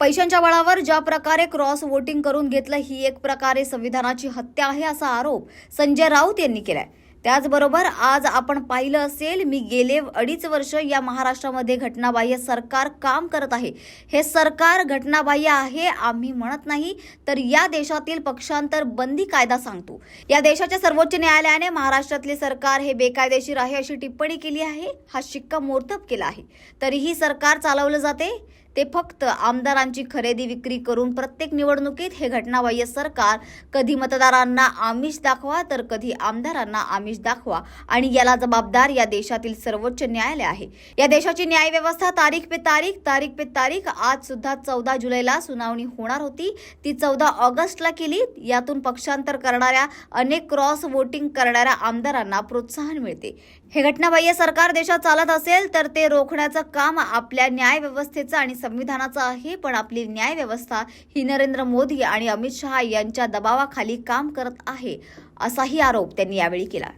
Speaker 1: पैशांच्या बळावर ज्या प्रकारे क्रॉस वोटिंग करून घेतलं ही एक प्रकारे संविधानाची हत्या आहे असा आरोप संजय राऊत यांनी केलाय. त्याचबरोबर आज आपण पाहिलं असेल मी गेले 2.5 वर्ष या महाराष्ट्रामध्ये घटनाबाह्य सरकार काम करत आहे. हे सरकार घटनाबाह्य आहे आम्ही म्हणत नाही तर या देशातील पक्षांतर बंदी कायदा सांगतो. या देशाच्या सर्वोच्च न्यायालयाने महाराष्ट्रातले सरकार हे बेकायदेशीर आहे अशी टिप्पणी केली आहे. हा शिक्कामोर्तब केला आहे. तरीही सरकार चालवलं जाते. ते फक्त आमदारांची खरेदी विक्री करून प्रत्येक निवडणुकीत हे घटनाबाह्य सरकार कधी मतदारांना आमिष दाखवा तर कधी आमदारांना आमिष दाखवा आणि याला जबाबदार या देशातील सर्वोच्च न्यायालय आहे. या देशाची न्यायव्यवस्था तारीख पे तारीख आज सुद्धा 14 जुलैला सुनावणी होणार होती. ती 14 ऑगस्टला केली. यातून पक्षांतर करणाऱ्या अनेक क्रॉस वोटिंग करणाऱ्या आमदारांना प्रोत्साहन मिळते. हे घटनाबाह्य सरकार देशात चालत असेल तर ते रोखण्याचं काम आपल्या न्यायव्यवस्थेचं आणि संविधानाचं आहे. पण आपली न्यायव्यवस्था ही नरेंद्र मोदी आणि अमित शहा यांच्या दबावाखाली काम करत आहे असाही आरोप त्यांनी यावेळी केला.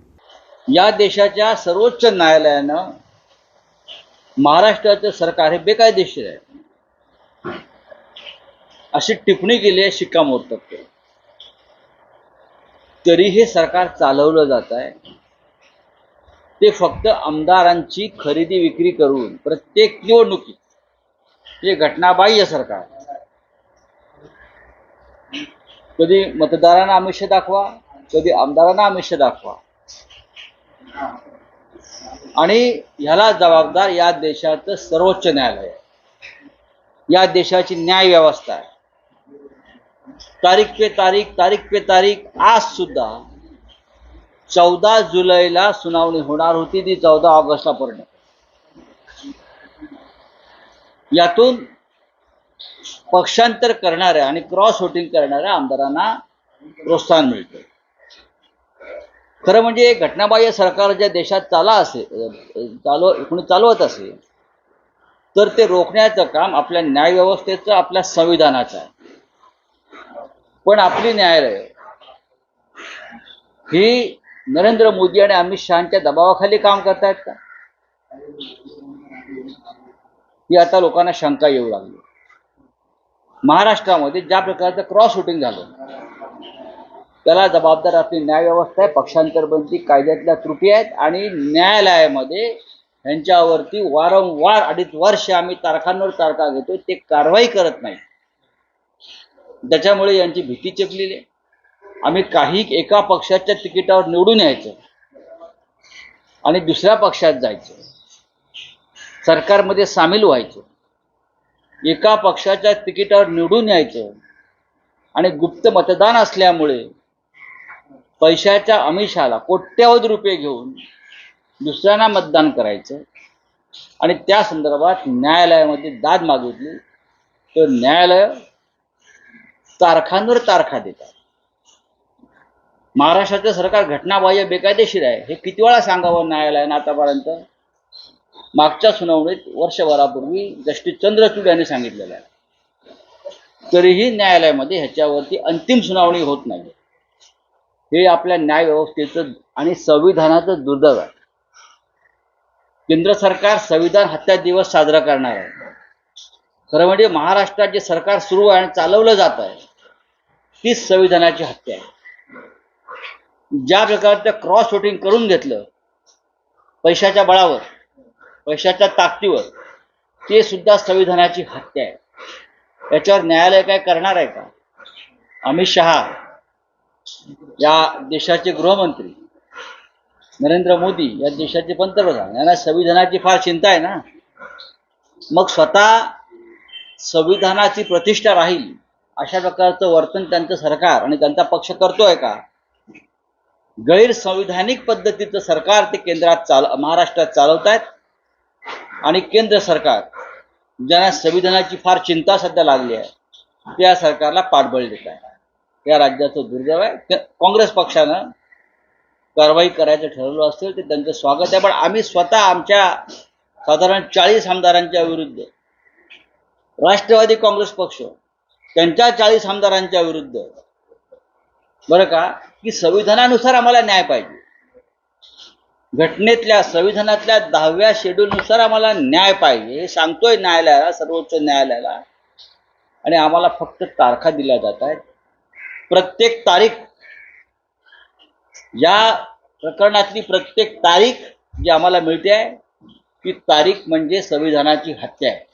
Speaker 11: या देशाच्या सर्वोच्च न्यायालयानं महाराष्ट्राचं सरकार हे बेकायदेशीर आहे अशी टिप्पणी केली आहे, शिक्कामोर्तब केलं. तरी हे सरकार चालवलं जात आहे. ते फक्त आमदारांची खरेदी विक्री करून प्रत्येक निवडणुकीत हे घटनाबाह्य सरकार. कधी मतदारांना आमिष दाखवा, कधी आमदारांना आमिष दाखवा, आणि ह्याला जबाबदार या देशाचं सर्वोच्च न्यायालय आहे, या देशाची न्याय व्यवस्था आहे. तारीख पे तारीख आज सुद्धा 14 जुलैला सुनावणी होणार होती, ती 14 ऑगस्टला पूर्ण. यातून पक्षांतर करणाऱ्या आणि क्रॉस वोटिंग करणाऱ्या आमदारांना प्रोत्साहन मिळतं. खरं म्हणजे घटनाबाह्य सरकार ज्या देशात चालवत असेल तर ते रोखण्याचं काम आपल्या न्यायव्यवस्थेचं, आपल्या संविधानाचं आहे. पण आपली न्यायालय ही नरेंद्र मोदी आणि अमित शहाच्या दबावाखाली काम करतायत का, ही आता लोकांना शंका येऊ लागली. महाराष्ट्रामध्ये ज्या प्रकारचं क्रॉस वोटिंग झालं त्याला जबाबदार आपली न्यायव्यवस्था आहे, पक्षांतर बंदी कायद्यातल्या त्रुटी आहेत, आणि न्यायालयामध्ये यांच्यावरती वारंवार 2.5 वर्ष आम्ही तारखांवर तारखा घेतोय, ते कारवाई करत नाही. त्याच्यामुळे यांची भीती चेपलेली आहे. आम्ही काही एका पक्षाच्या तिकिटावर निवडून यायचं आणि दुसऱ्या पक्षात जायचं, सरकारमध्ये सामील व्हायचं, एका पक्षाच्या तिकिटावर निवडून यायचं आणि गुप्त मतदान असल्यामुळे पैशाच्या आमिषाला कोट्यवधी रुपये घेऊन दुसऱ्यांना मतदान करायचं आणि त्या संदर्भात न्यायालयामध्ये दाद मागितली तर न्यायालय तारखांवर तारखा देतात. महाराष्ट्राचं सरकार घटनाबाह्य बेकायदेशीर आहे हे किती वेळा सांगावं न्यायालयानं आतापर्यंत. मागच्या सुनावणीत वर्षभरापूर्वी जस्टिस चंद्रचूड यांनी सांगितलेलं आहे. तरीही न्यायालयामध्ये ह्याच्यावरती अंतिम सुनावणी होत नाही. हे आपल्या न्याय व्यवस्थेचं आणि संविधानाचं दुर्दैव आहे. केंद्र सरकार संविधान हत्या दिवस साजरा करणार आहे. खरं म्हणजे महाराष्ट्रात जे सरकार सुरू आहे आणि चालवलं जात आहे तीच संविधानाची हत्या आहे. ज्या प्रकारचं क्रॉस वोटिंग करून घेतलं पैशाच्या बळावर, पैशाच्या ताकदीवर, ते सुद्धा संविधानाची हत्या आहे. याच्यावर न्यायालय काय करणार आहे का? अमित शहा या देशाचे गृहमंत्री, नरेंद्र मोदी या देशाचे पंतप्रधान, यांना संविधानाची फार चिंता आहे ना. मग स्वतः संविधानाची प्रतिष्ठा राहील अशा प्रकारचं वर्तन त्यांचं सरकार आणि त्यांचा पक्ष करतोय का? गैरसंविधानिक पद्धतीचं सरकार ते केंद्रात महाराष्ट्रात चालवत आहेत आणि केंद्र सरकार ज्यांना संविधानाची फार चिंता सध्या लागली आहे त्या सरकारला पाठबळ देत आहे. या राज्याचं दुर्दैव आहे. काँग्रेस पक्षानं कारवाई करायचं ठरवलं असेल ते त्यांचं स्वागत आहे. पण आम्ही स्वतः आमच्या साधारण 40 आमदारांच्या विरुद्ध, राष्ट्रवादी काँग्रेस पक्ष त्यांच्या 40 आमदारांच्या विरुद्ध, बरं का, की संविधानानुसार आम्हाला न्याय पाहिजे, घटनेतल्या संविधानातल्या 10व्या शेड्यूलनुसार आम्हाला न्याय पाहिजे हे सांगतोय न्यायालयाला, सर्वोच्च न्यायालयाला. आणि आम्हाला फक्त तारखा दिल्या जात आहेत. प्रत्येक तारीख, या प्रकरणातली प्रत्येक तारीख जी आम्हाला मिळते आहे ती तारीख म्हणजे संविधानाची हत्या आहे.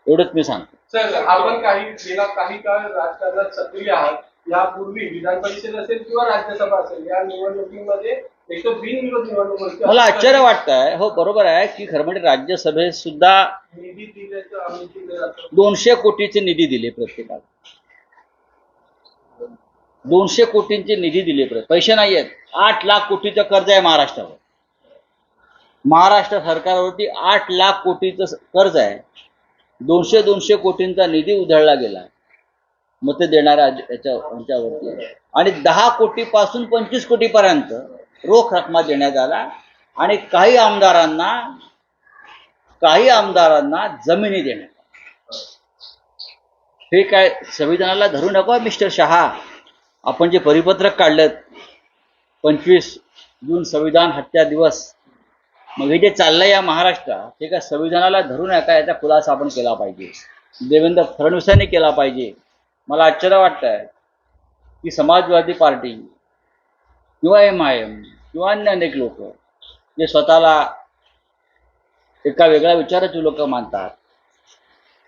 Speaker 11: एवढंच मी सांगतो.
Speaker 5: सर, आपण गेला काही काळ राजकारणात सक्रिय आहात. यापूर्वी विधान परिषद असेल किंवा राज्यसभा असेल या निवडणुकीमध्ये एक तर बिनविरोध निवडणूक होती.
Speaker 11: मला आश्चर्य वाटत आहे. हो, बरोबर आहे की खरं म्हणजे राज्यसभेत सुद्धा
Speaker 5: निधी दिल्याचं आम्ही केलं जातं.
Speaker 11: 200 कोटीचे निधी दिले प्रत्येकाला. 200 कोटींचे निधी दिले. पैसे नाही आहेत. 8 लाख कोटीचं कर्ज आहे महाराष्ट्रावर. महाराष्ट्र सरकारवरती 8 लाख कोटीचं कर्ज आहे. 200 कोटींचा निधी उधळला गेला मत देणाऱ्या याच्यावरती, आणि 10 कोटीपासून 25 कोटीपर्यंत रोख रक्कम देण्यात आला. आणि काही आमदारांना जमिनी देण्यात आल्या. हे काय संविधानाला धरू नका मिस्टर शहा. आपण जे परिपत्रक काढलं 25 जून संविधान हत्या दिवस. मग हे जे चाललंय या महाराष्ट्रात हे का संविधानाला धरून आहे का, याचा खुलासा आपण केला पाहिजे. देवेंद्र फडणवीसांनी केला पाहिजे. मला आश्चर्य वाटतंय की समाजवादी पार्टी किंवा MIM किंवा अन्य अनेक लोक जे स्वतःला एका वेगळ्या विचाराचे लोक मानतात,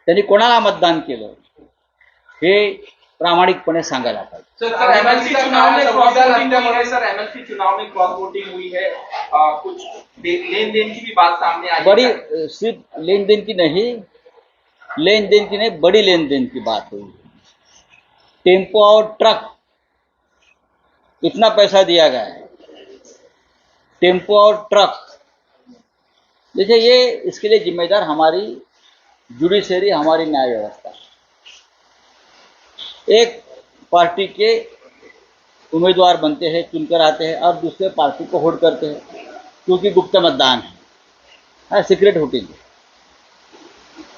Speaker 11: त्यांनी कोणाला मतदान केलं हे प्रामाणिकपणे सांगायला पाहिजे.
Speaker 7: सर एमएलसी चुनाव में क्रॉस वोटिंग हुई है. सर एमएलसी चुनाव में क्रॉस वोटिंग हुई है. कुछ लेन देन की भी बात सामने आई
Speaker 11: बड़ी
Speaker 7: है.
Speaker 11: सिर्फ लेन देन की नहीं, बड़ी लेन देन की बात हुई. टेम्पो और ट्रक, इतना पैसा दिया गया है. टेम्पो और ट्रक, देखिए ये इसके लिए जिम्मेदार हमारी जुडिशरी, हमारी न्याय व्यवस्था. एक पार्टी के उम्मीदवार बनते हैं, चुनकर आते हैं और दूसरे पार्टी को वोट करते हैं, क्योंकि गुप्त मतदान है, सीक्रेट वोटिंग.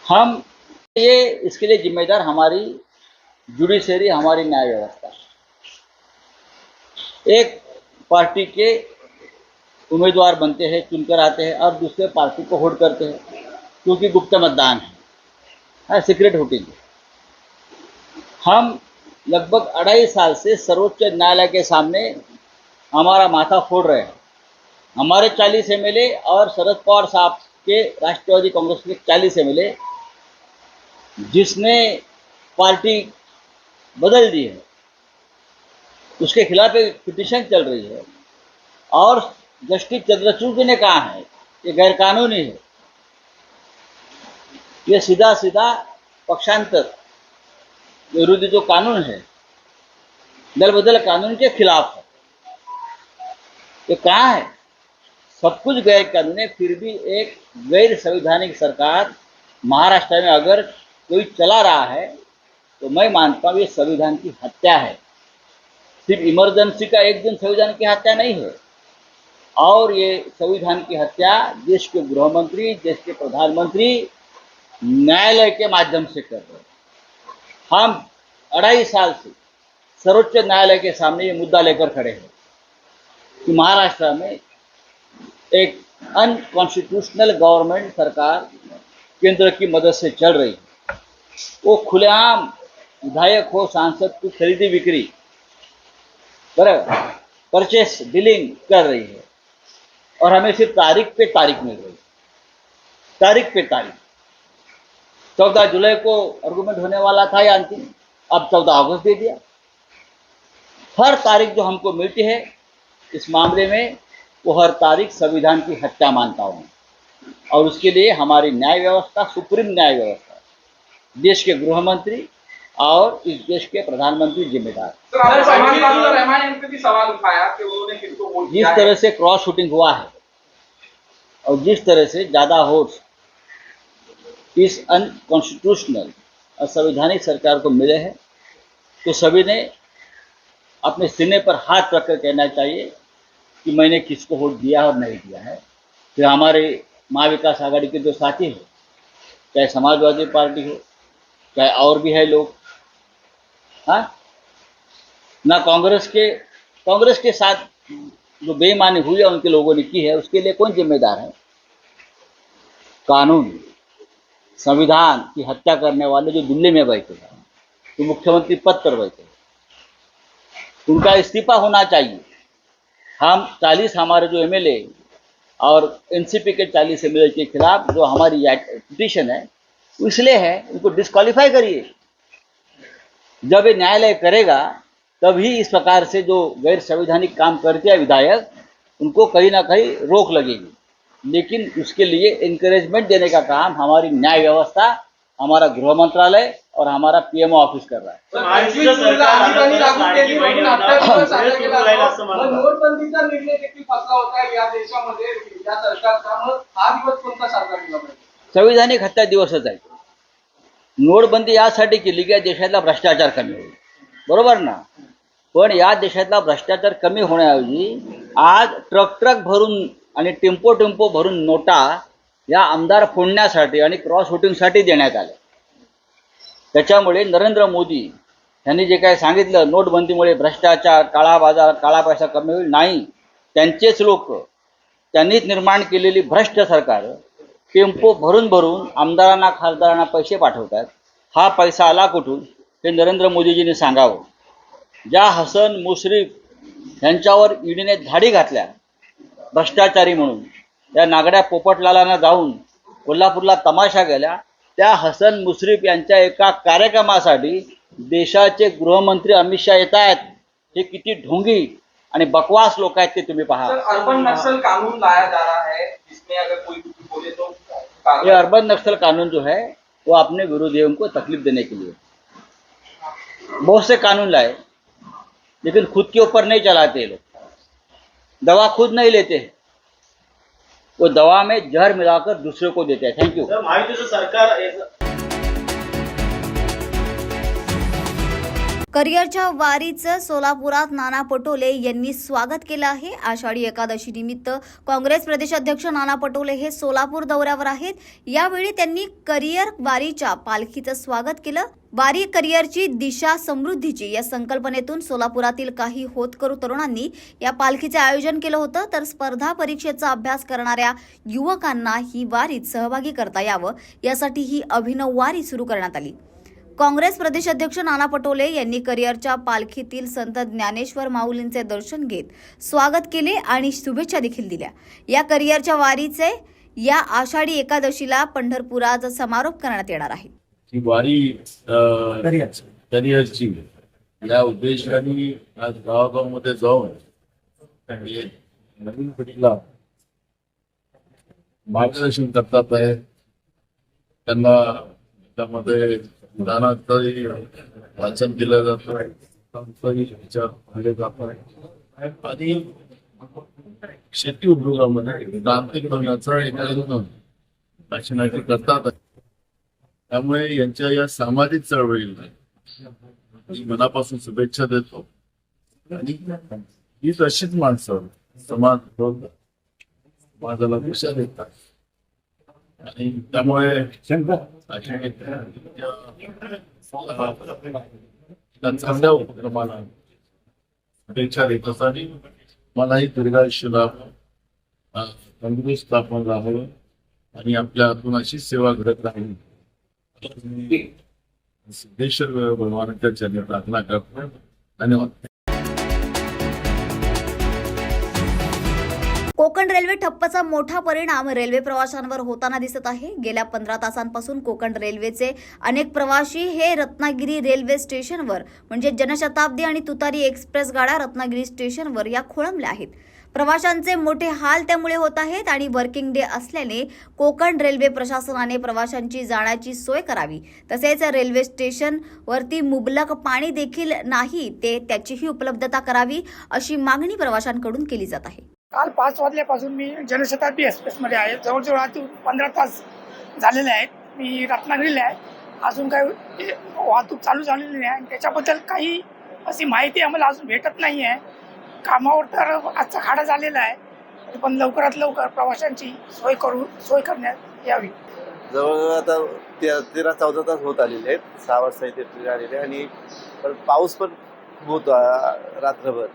Speaker 11: हम ये इसके लिए जिम्मेदार हमारी जुडिशरी, हमारी न्याय व्यवस्था. एक पार्टी के उम्मीदवार बनते हैं, चुनकर आते हैं और दूसरे पार्टी को वोट करते हैं, क्योंकि गुप्त मतदान है, सीक्रेट वोटिंग. हम लगभग 2.5 साल से सर्वोच्च न्यायालय के सामने हमारा माथा फोड़ रहे हैं. हमारे 40 MLA और शरद पवार साहब के राष्ट्रवादी कांग्रेस के 40 MLA, जिसने पार्टी बदल दी है, उसके खिलाफ एक पिटीशन चल रही है. और जस्टिस चंद्रचूड़ ने कहा है ये गैरकानूनी है, ये सीधा सीधा पक्षांतर विरोधी जो कानून है, दल बदल कानून के खिलाफ है. ये कहाँ है? सब कुछ गैर कानूनी है, फिर भी एक गैर संवैधानिक सरकार महाराष्ट्र में अगर कोई चला रहा है तो मैं मानता हूँ ये संविधान की हत्या है. सिर्फ इमरजेंसी का एक दिन संविधान की हत्या नहीं है, और ये संविधान की हत्या देश के गृह मंत्री, देश के प्रधानमंत्री न्यायालय के माध्यम से कर रहे हैं. हम 2.5 साल से सर्वोच्च न्यायालय के सामने ये मुद्दा लेकर खड़े हैं कि महाराष्ट्र में एक अनकॉन्स्टिट्यूशनल गवर्नमेंट सरकार केंद्र की मदद से चल रही है. वो खुलेआम विधायक हो, सांसद की खरीदी बिक्री, बराबर परचेस डीलिंग कर रही है, और हमें सिर्फ तारीख पे तारीख मिल रही है, तारीख पे तारीख. 14 जुलाई को आर्गुमेंट होने वाला था या अंतिम, अब 14 अगस्त दे दिया. हर तारीख जो हमको मिलती है इस मामले में, वो हर तारीख संविधान की हत्या मानता हूँ. और उसके लिए हमारी न्याय व्यवस्था, सुप्रीम न्याय व्यवस्था, देश के गृह मंत्री और इस देश के प्रधानमंत्री जिम्मेदार.
Speaker 7: रहमान पे भी सवाल उठाया कि उन्होंने किसको वोट
Speaker 11: जिस
Speaker 7: दिया
Speaker 11: तरह से क्रॉस शूटिंग हुआ है और जिस तरह से ज़्यादा वोट्स इस अनकॉन्स्टिट्यूशनल असंवैधानिक सरकार को मिले हैं, तो सभी ने अपने सीने पर हाथ रखकर कहना चाहिए कि मैंने किसको वोट दिया और नहीं दिया है. फिर हमारे महाविकास आघाड़ी के जो साथी हैं, चाहे समाजवादी पार्टी हो, चाहे और भी है लोग, हाँ, ना कांग्रेस के साथ जो बेईमानी हुई है उनके लोगों ने की है, उसके लिए कौन जिम्मेदार है? कानून, संविधान की हत्या करने वाले जो दिल्ली में बैठे हैं, जो मुख्यमंत्री पद पर बैठे हैं, उनका इस्तीफा होना चाहिए. हम 40 हमारे जो MLA और NCP के 40 MLA के खिलाफ जो हमारी पिटीशन है, इसलिए है उनको डिस्क्वालीफाई करिए. जब ये न्यायालय करेगा तभी इस प्रकार से जो गैर संवैधानिक काम करते हैं विधायक, उनको कहीं ना कहीं रोक लगेगी. लेकिन उसके लिए इंकरेजमेंट देने का काम हमारी न्याय व्यवस्था, हमारा गृह मंत्रालय और हमारा PMO ऑफिस कर रहा है.
Speaker 5: नोटबंदीचा निर्णय देखील फसला होता या देशामध्ये या सरकारचा. मग हा दिवस कोणता साजरा केला पाहिजे?
Speaker 11: संविधानिक हत्या दिवसच आहे. नोटबंदी यासाठी केली की या देशातला भ्रष्टाचार कमी होईल, बरोबर ना. पण या देशातला भ्रष्टाचार कमी होण्याऐवजी आज ट्रक भरून आणि टेम्पो भरून नोटा या आमदार फोडण्यासाठी आणि क्रॉस वोटिंगसाठी देण्यात आल्या. त्याच्यामुळे नरेंद्र मोदी यांनी जे काय सांगितलं, नोटबंदीमुळे भ्रष्टाचार, काळा बाजार, काळा पैसा कमी होईल, नाही. त्यांचेच लोक, त्यांनीच निर्माण केलेली भ्रष्ट सरकार टेम्पो भरून भरून आमदारांना खासदारांना पैसे पाठवतात. हा पैसा आला कुठून हे नरेंद्र मोदीजींनी सांगावं. ज्या हसन मुश्रीफ यांच्यावर ईडीने धाडी घातल्या भ्रष्टाचारी म्हणून, त्या नागड्या पोपटलालांना जाऊन कोल्हापूरला तमाशा केल्या, त्या हसन मुश्रीफ यांच्या एका कार्यक्रमासाठी देशाचे गृहमंत्री अमित शहा येत आहेत. हे किती ढोंगी आणि बकवास लोक आहेत ते तुम्ही पहा.
Speaker 7: सर, अर्बन नक्सल कानून लाया जा रहा है जिसमें अगर कोई कुछ बोले तो
Speaker 11: ये अर्बन नक्सल कानून जो है वो अपने विरोधियों को तकलीफ देने के लिए बहुत से कानून लाए, लेकिन खुद के ऊपर नहीं चलाते लोग. दवा खुद नहीं लेते, वो दवा में जहर मिलाकर दूसरे को देते हैं. Thank you.
Speaker 1: करिअरच्या वारीचं सोलापुरात नाना पटोले यांनी स्वागत केलं आहे. आषाढी एकादशी निमित्त काँग्रेस प्रदेशाध्यक्ष नाना पटोले हे सोलापूर दौऱ्यावर आहेत. यावेळी त्यांनी करिअर वारीच्या पालखीचं स्वागत केलं. वारी करिअरची दिशा समृद्धीची या संकल्पनेतून सोलापुरातील काही होतकरू तरुणांनी या पालखीचे आयोजन केलं होतं. तर स्पर्धा परीक्षेचा अभ्यास करणाऱ्या युवकांना ही वारीत सहभागी करता यावं यासाठी ही अभिनव वारी सुरू करण्यात आली. काँग्रेस प्रदेशाध्यक्ष नाना पटोले यांनी करिअरच्या पालखीतील संत ज्ञानेश्वर माऊलींचे दर्शन घेत स्वागत केले आणि शुभेच्छा देखील दिल्या. या करिअरच्या वारीचे या आषाढी एकादशीला पंढरपुरात समारोप करण्यात येणार आहे.
Speaker 3: ही वारी करिअरची या उद्देशाने आज गावागावमध्ये जाऊन नवीन पिढीला मार्गदर्शन करतात आहे. त्यांना त्यामध्ये ज्ञानाचंही वाचन केलं जातं, विचार केले जात आहे आणि शेती उद्योगामध्ये क्रांती करण्याचा एक करतात. त्यामुळे यांच्या या सामाजिक चळवळीला मी मनापासून शुभेच्छा देतो. आणि ही अशीच माणसं समाजाला दिशा देतात आणि त्यामुळे चांगल्या उपक्रमाला शुभेच्छा देत असताना मलाही दीर्घायुष्य लाभ, तंदुरुस्त आपण राहावं आणि आपल्या हातून अशी सेवा घडत राहील सिद्धेश्वर भगवानाच्या चरणी प्रार्थना करतो. धन्यवाद.
Speaker 1: कोकण रेल्वे ठप्पचा मोठा परिणाम रेल्वे प्रवाशांवर होताना दिसत आहे. गेल्या 15 तासांपासून कोकण रेल्वेचे अनेक प्रवासी हे रत्नागिरी रेल्वे स्टेशनवर म्हणजे जनशताब्दी आणि तुतारी एक्सप्रेस गाड्या रत्नागिरी स्टेशनवर या खोळंबल्या आहेत. प्रवाशांचे मोठे हाल त्यामुळे होत आहेत आणि वर्किंग डे असल्याने कोकण रेल्वे प्रशासनाने प्रवाशांची जाण्याची सोय करावी. तसेच रेल्वे स्टेशनवरती मुबलक पाणी देखील नाही ते त्याचीही उपलब्धता करावी अशी मागणी प्रवाशांकडून केली जात आहे.
Speaker 12: काल 5 वाजल्यापासून मी जनशताब्दी एक्सप्रेसमध्ये आहे. जवळजवळ आता 15 तास झालेले आहेत. मी रत्नागिरीला आहे. अजून काही वाहतूक चालू झालेली नाही आणि त्याच्याबद्दल काही अशी माहिती आम्हाला अजून भेटत नाही आहे. कामावर तर आजचा खाडा झालेला आहे, पण लवकरात लवकर प्रवाशांची सोय करण्यात यावी.
Speaker 13: जवळजवळ आता 13-14 तास होत आलेले आहेत. 6 वाजता इथे ट्रेन आलेले आणि पाऊस पण होतो रात्रभर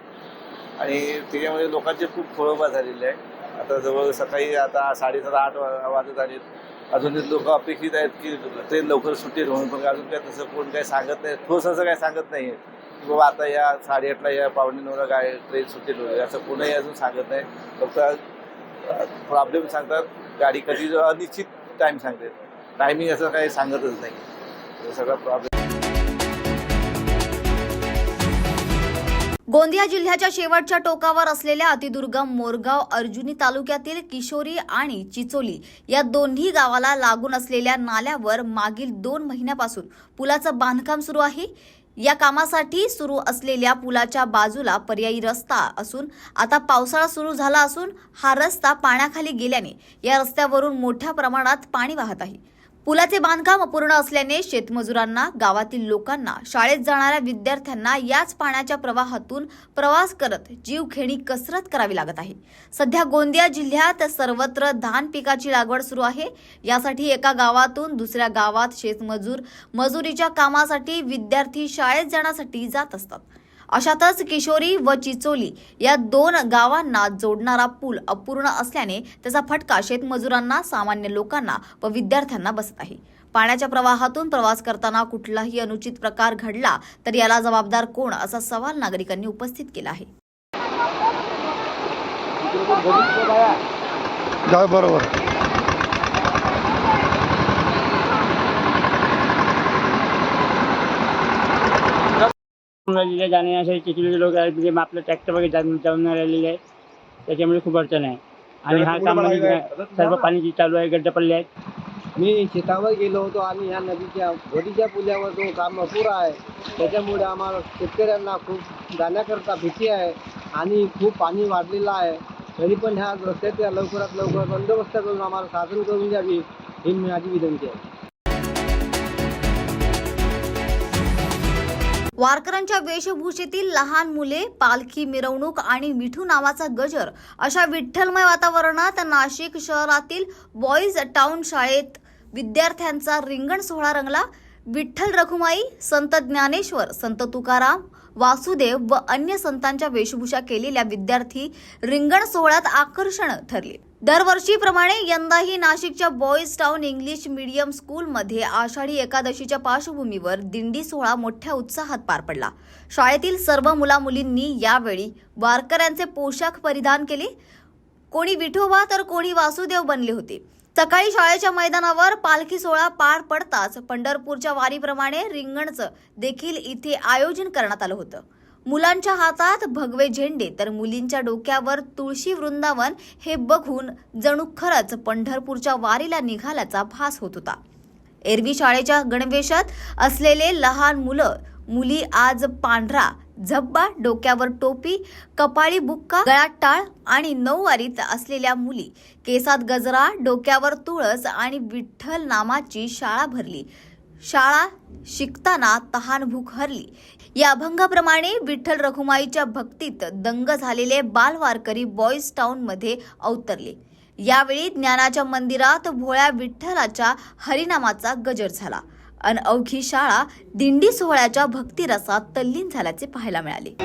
Speaker 13: आणि त्याच्यामुळे लोकांचे खूप खोळंबा झालेले आहे. आता जवळ सकाळी आता 7:30-8 वाजत आले. अजून लोक अपेक्षित आहेत की ट्रेन लवकर सुटेल म्हणून, पण अजून काय तसं कोण काही सांगत नाही, ठोस असं काही सांगत नाही आहे की बाबा आता या 8:30ला या 8:45ला काय ट्रेन सुटेल वगैरे असं कोणीही अजून सांगत नाही. फक्त प्रॉब्लेम सांगतात, गाडी कधी अनिश्चित टाईम सांगते, टायमिंग असं काही सांगतच नाही. सगळा प्रॉब्लेम.
Speaker 1: गोंदिया जिल्ह्याच्या शेवटच्या टोकावर असलेल्या अतिदुर्गम मोरगाव अर्जुनी तालुक्यातील किशोरी आणि चिचोली या दोन्ही गावाला लागून असलेल्या नाल्यावर मागील 2 महिन्यापासून पुलाचं बांधकाम सुरू आहे. या कामासाठी सुरू असलेल्या पुलाच्या बाजूला पर्यायी रस्ता असून आता पावसाळा सुरू झाला असून हा रस्ता पाण्याखाली गेल्याने या रस्त्यावरून मोठ्या प्रमाणात पाणी वाहत आहे. पुलाचे बांधकाम अपूर्ण असल्याने शेतमजुरांना, गावातील लोकांना, शाळेत जाणाऱ्या विद्यार्थ्यांना याच पाण्याच्या प्रवाहातून प्रवास करत जीवघेणी कसरत करावी लागत आहे. सध्या गोंदिया जिल्ह्यात सर्वत्र धान पिकाची लागवड सुरू आहे. यासाठी एका गावातून दुसऱ्या गावात शेतमजूर मजुरीच्या कामासाठी, विद्यार्थी शाळेत जाण्यासाठी जात असतात. अशातच किशोरी व चिचोली या 2 गावांना जोडणारा पूल अपूर्ण असल्याने त्याचा फटका शेतमजुरांना, सामान्य लोकांना व विद्यार्थ्यांना बसत आहे. पाण्याच्या प्रवाहातून प्रवास करताना कुठलाही अनुचित प्रकार घडला तर याला जबाबदार कोण, असा सवाल नागरिकांनी उपस्थित केला आहे.
Speaker 10: बरोबर.
Speaker 14: जाण्यासाठी चिखलीचे लोक आहेत, म्हणजे आपलं ट्रॅक्टर वगैरे जाऊन राहिलेले आहेत, त्याच्यामुळे खूप अडचण आहे. आणि हा काम सर्व पाणी चालू आहे, गड्डे पडले आहेत.
Speaker 15: मी शेतावर गेलो होतो आणि ह्या नदीच्या वडीच्या पुलावर तो काम अपुरा आहे, त्याच्यामुळे आम्हाला शेतकऱ्यांना खूप जाण्याकरता भीती आहे आणि खूप पाणी वाढलेलं आहे. तरी पण ह्या रस्त्याच्या लवकरात लवकर बंदोबस्त करून आम्हाला साधन करून द्यावी ही माझी विनंती आहे.
Speaker 1: वारकऱ्यांच्या वेशभूषेतील लहान मुले, पालखी मिरवणूक आणि मिठू नावाचा गजर अशा विठ्ठलमय वातावरणात नाशिक शहरातील बॉईज टाउन शाळेत विद्यार्थ्यांचा रिंगण सोहळा रंगला. विठ्ठल रखुमाई, संत ज्ञानेश्वर, संत तुकाराम, वासुदेव व अन्य संतांच्या वेशभूषा केलेल्या विद्यार्थी रिंगण सोहळ्यात आकर्षण ठरले. दरवर्षीप्रमाणे यंदाही नाशिकच्या बॉईज टाउन इंग्लिश मीडियम स्कूलमध्ये आषाढी एकादशीच्या पार्श्वभूमीवर दिंडी सोहळा मोठ्या उत्साहात पार पडला. शाळेतील सर्व मुलामुलींनी यावेळी वारकऱ्यांचे पोशाख परिधान केले. कोणी विठोबा तर कोणी वासुदेव बनले होते. सकाळी शाळेच्या मैदानावर पालखी सोहळा पार पडताच पंढरपूरच्या वारीप्रमाणे रिंगणचं देखील इथे आयोजन करण्यात आलं होतं. मुलांच्या हातात भगवे झेंडे तर मुलींच्या डोक्यावर तुळशी वृंदावन हे बघून जणू खरंच पंढरपूरच्या वारीला निघाल्याचा भास होत होता. एरवी शाळेच्या गणवेशात असलेले लहान मुलं मुली आज पांढरा झब्बा, डोक्यावर टोपी, कपाळी बुक्का, गळ्यात टाळ आणि नऊवारीत असलेल्या मुली केसात गजरा, डोक्यावर तुळस आणि विठ्ठल नामाची शाळा भरली. शाळा शिकताना तहानभूक हरली या अभंगाप्रमाणे विठ्ठल रखुमाईच्या भक्तीत दंग झालेले बालवारकरी बॉईज टाउनमध्ये अवतरले. यावेळी ज्ञानाच्या मंदिरात भोळ्या विठ्ठलाच्या हरिनामाचा गजर झाला. अनअवघी शाळा दिंडी सोहळ्याच्या भक्तिरसात तल्लीन झाल्याचे पाहायला मिळाले.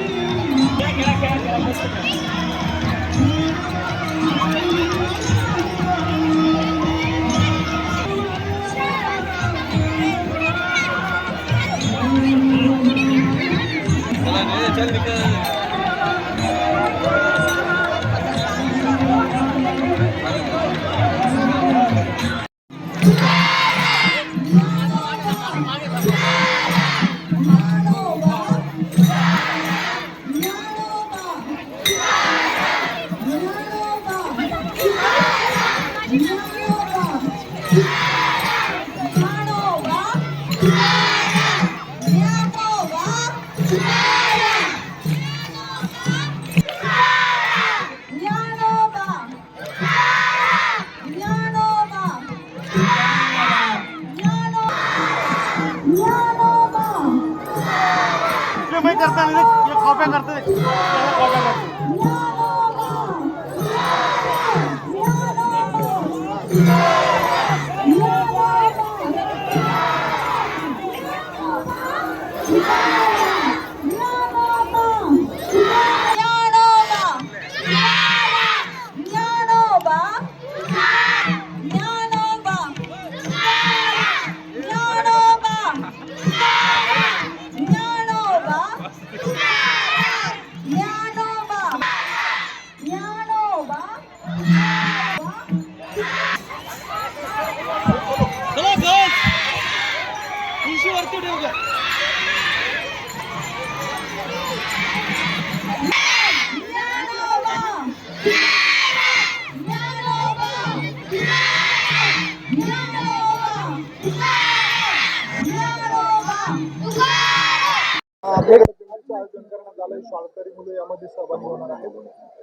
Speaker 5: आयोजन करण्यात आलंय, शाळकरी मुलं यामध्ये सहभागी होणार आहेत.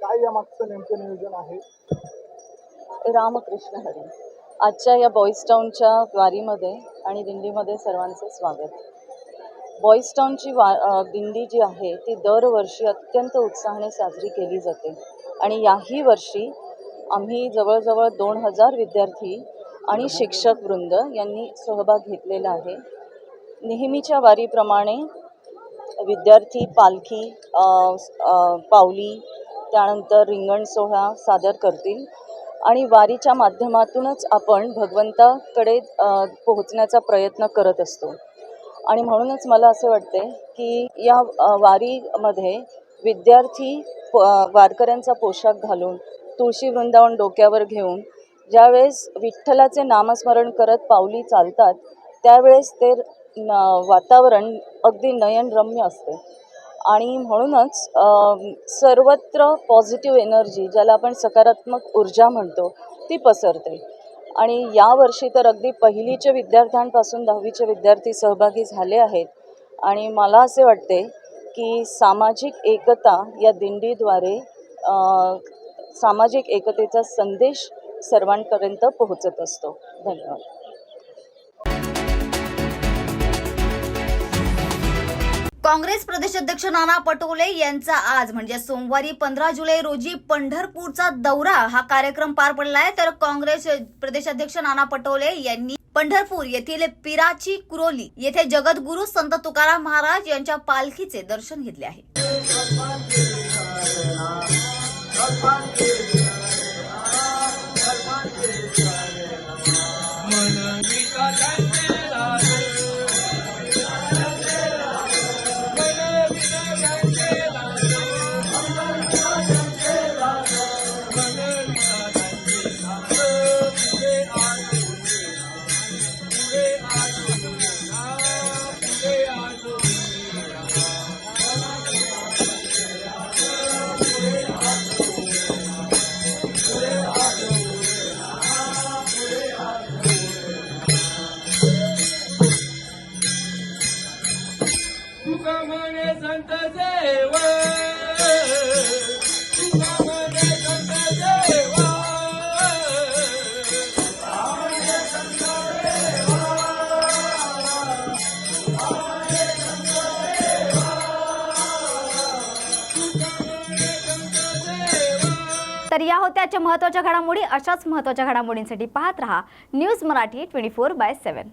Speaker 5: काय या मागचं नेमकं नियोजन आहे?
Speaker 16: रामकृष्ण हरी. आजच्या या बॉईज टाउनच्या वारीमध्ये आणि दिंडीमध्ये सर्वांचे स्वागत. बॉईज टाउनची दिंडी जी आहे ती दरवर्षी अत्यंत उत्साहाने साजरी केली जाते आणि याही वर्षी आम्ही जवळजवळ 2000 विद्यार्थी आणि शिक्षक वृंद यांनी सहभाग घेतलेला आहे. नेहमीच्या वारीप्रमाणे विद्यार्थी पालखी पावली त्यानंतर रिंगण सोहळा सादर करतील आणि वारीच्या माध्यमातूनच आपण भगवंताकडे पोहोचण्याचा प्रयत्न करत असतो. आणि म्हणूनच मला असं वाटते की या वारीमध्ये विद्यार्थी वारकऱ्यांचा पोशाख घालून तुळशी वृंदावन डोक्यावर घेऊन ज्यावेळेस विठ्ठलाचे नामस्मरण करत पावली चालतात त्यावेळेस ते वातावरण अगदी नयनरम्य असते. आणि म्हणूनच सर्वत्र पॉझिटिव्ह एनर्जी ज्याला आपण सकारात्मक ऊर्जा म्हणतो ती पसरते. आणि यावर्षी तर अगदी पहिलीच्या विद्यार्थ्यांपासून 10वीचे विद्यार्थी सहभागी झाले आहेत. आणि मला असे वाटते की सामाजिक एकता या दिंडीद्वारे सामाजिक एकतेचा संदेश सर्वांपर्यंत पोहोचत असतो. धन्यवाद.
Speaker 1: काँग्रेस प्रदेशाध्यक्ष नाना पटोले यांचा आज म्हणजे सोमवारी 15 जुलै रोजी पंढरपूरचा दौरा हा कार्यक्रम पार पडलाय. तर काँग्रेस प्रदेशाध्यक्ष नाना पटोले यांनी पंढरपूर येथील पिराची कुरोली येथे जगद्गुरू संत तुकाराम महाराज यांच्या पालखीचे दर्शन घेतले आहे. तर या होत्या आजच्या महत्त्वाच्या घडामोडी. अशाच महत्त्वाच्या घडामोडींसाठी पाहत रहा न्यूज मराठी 24/7.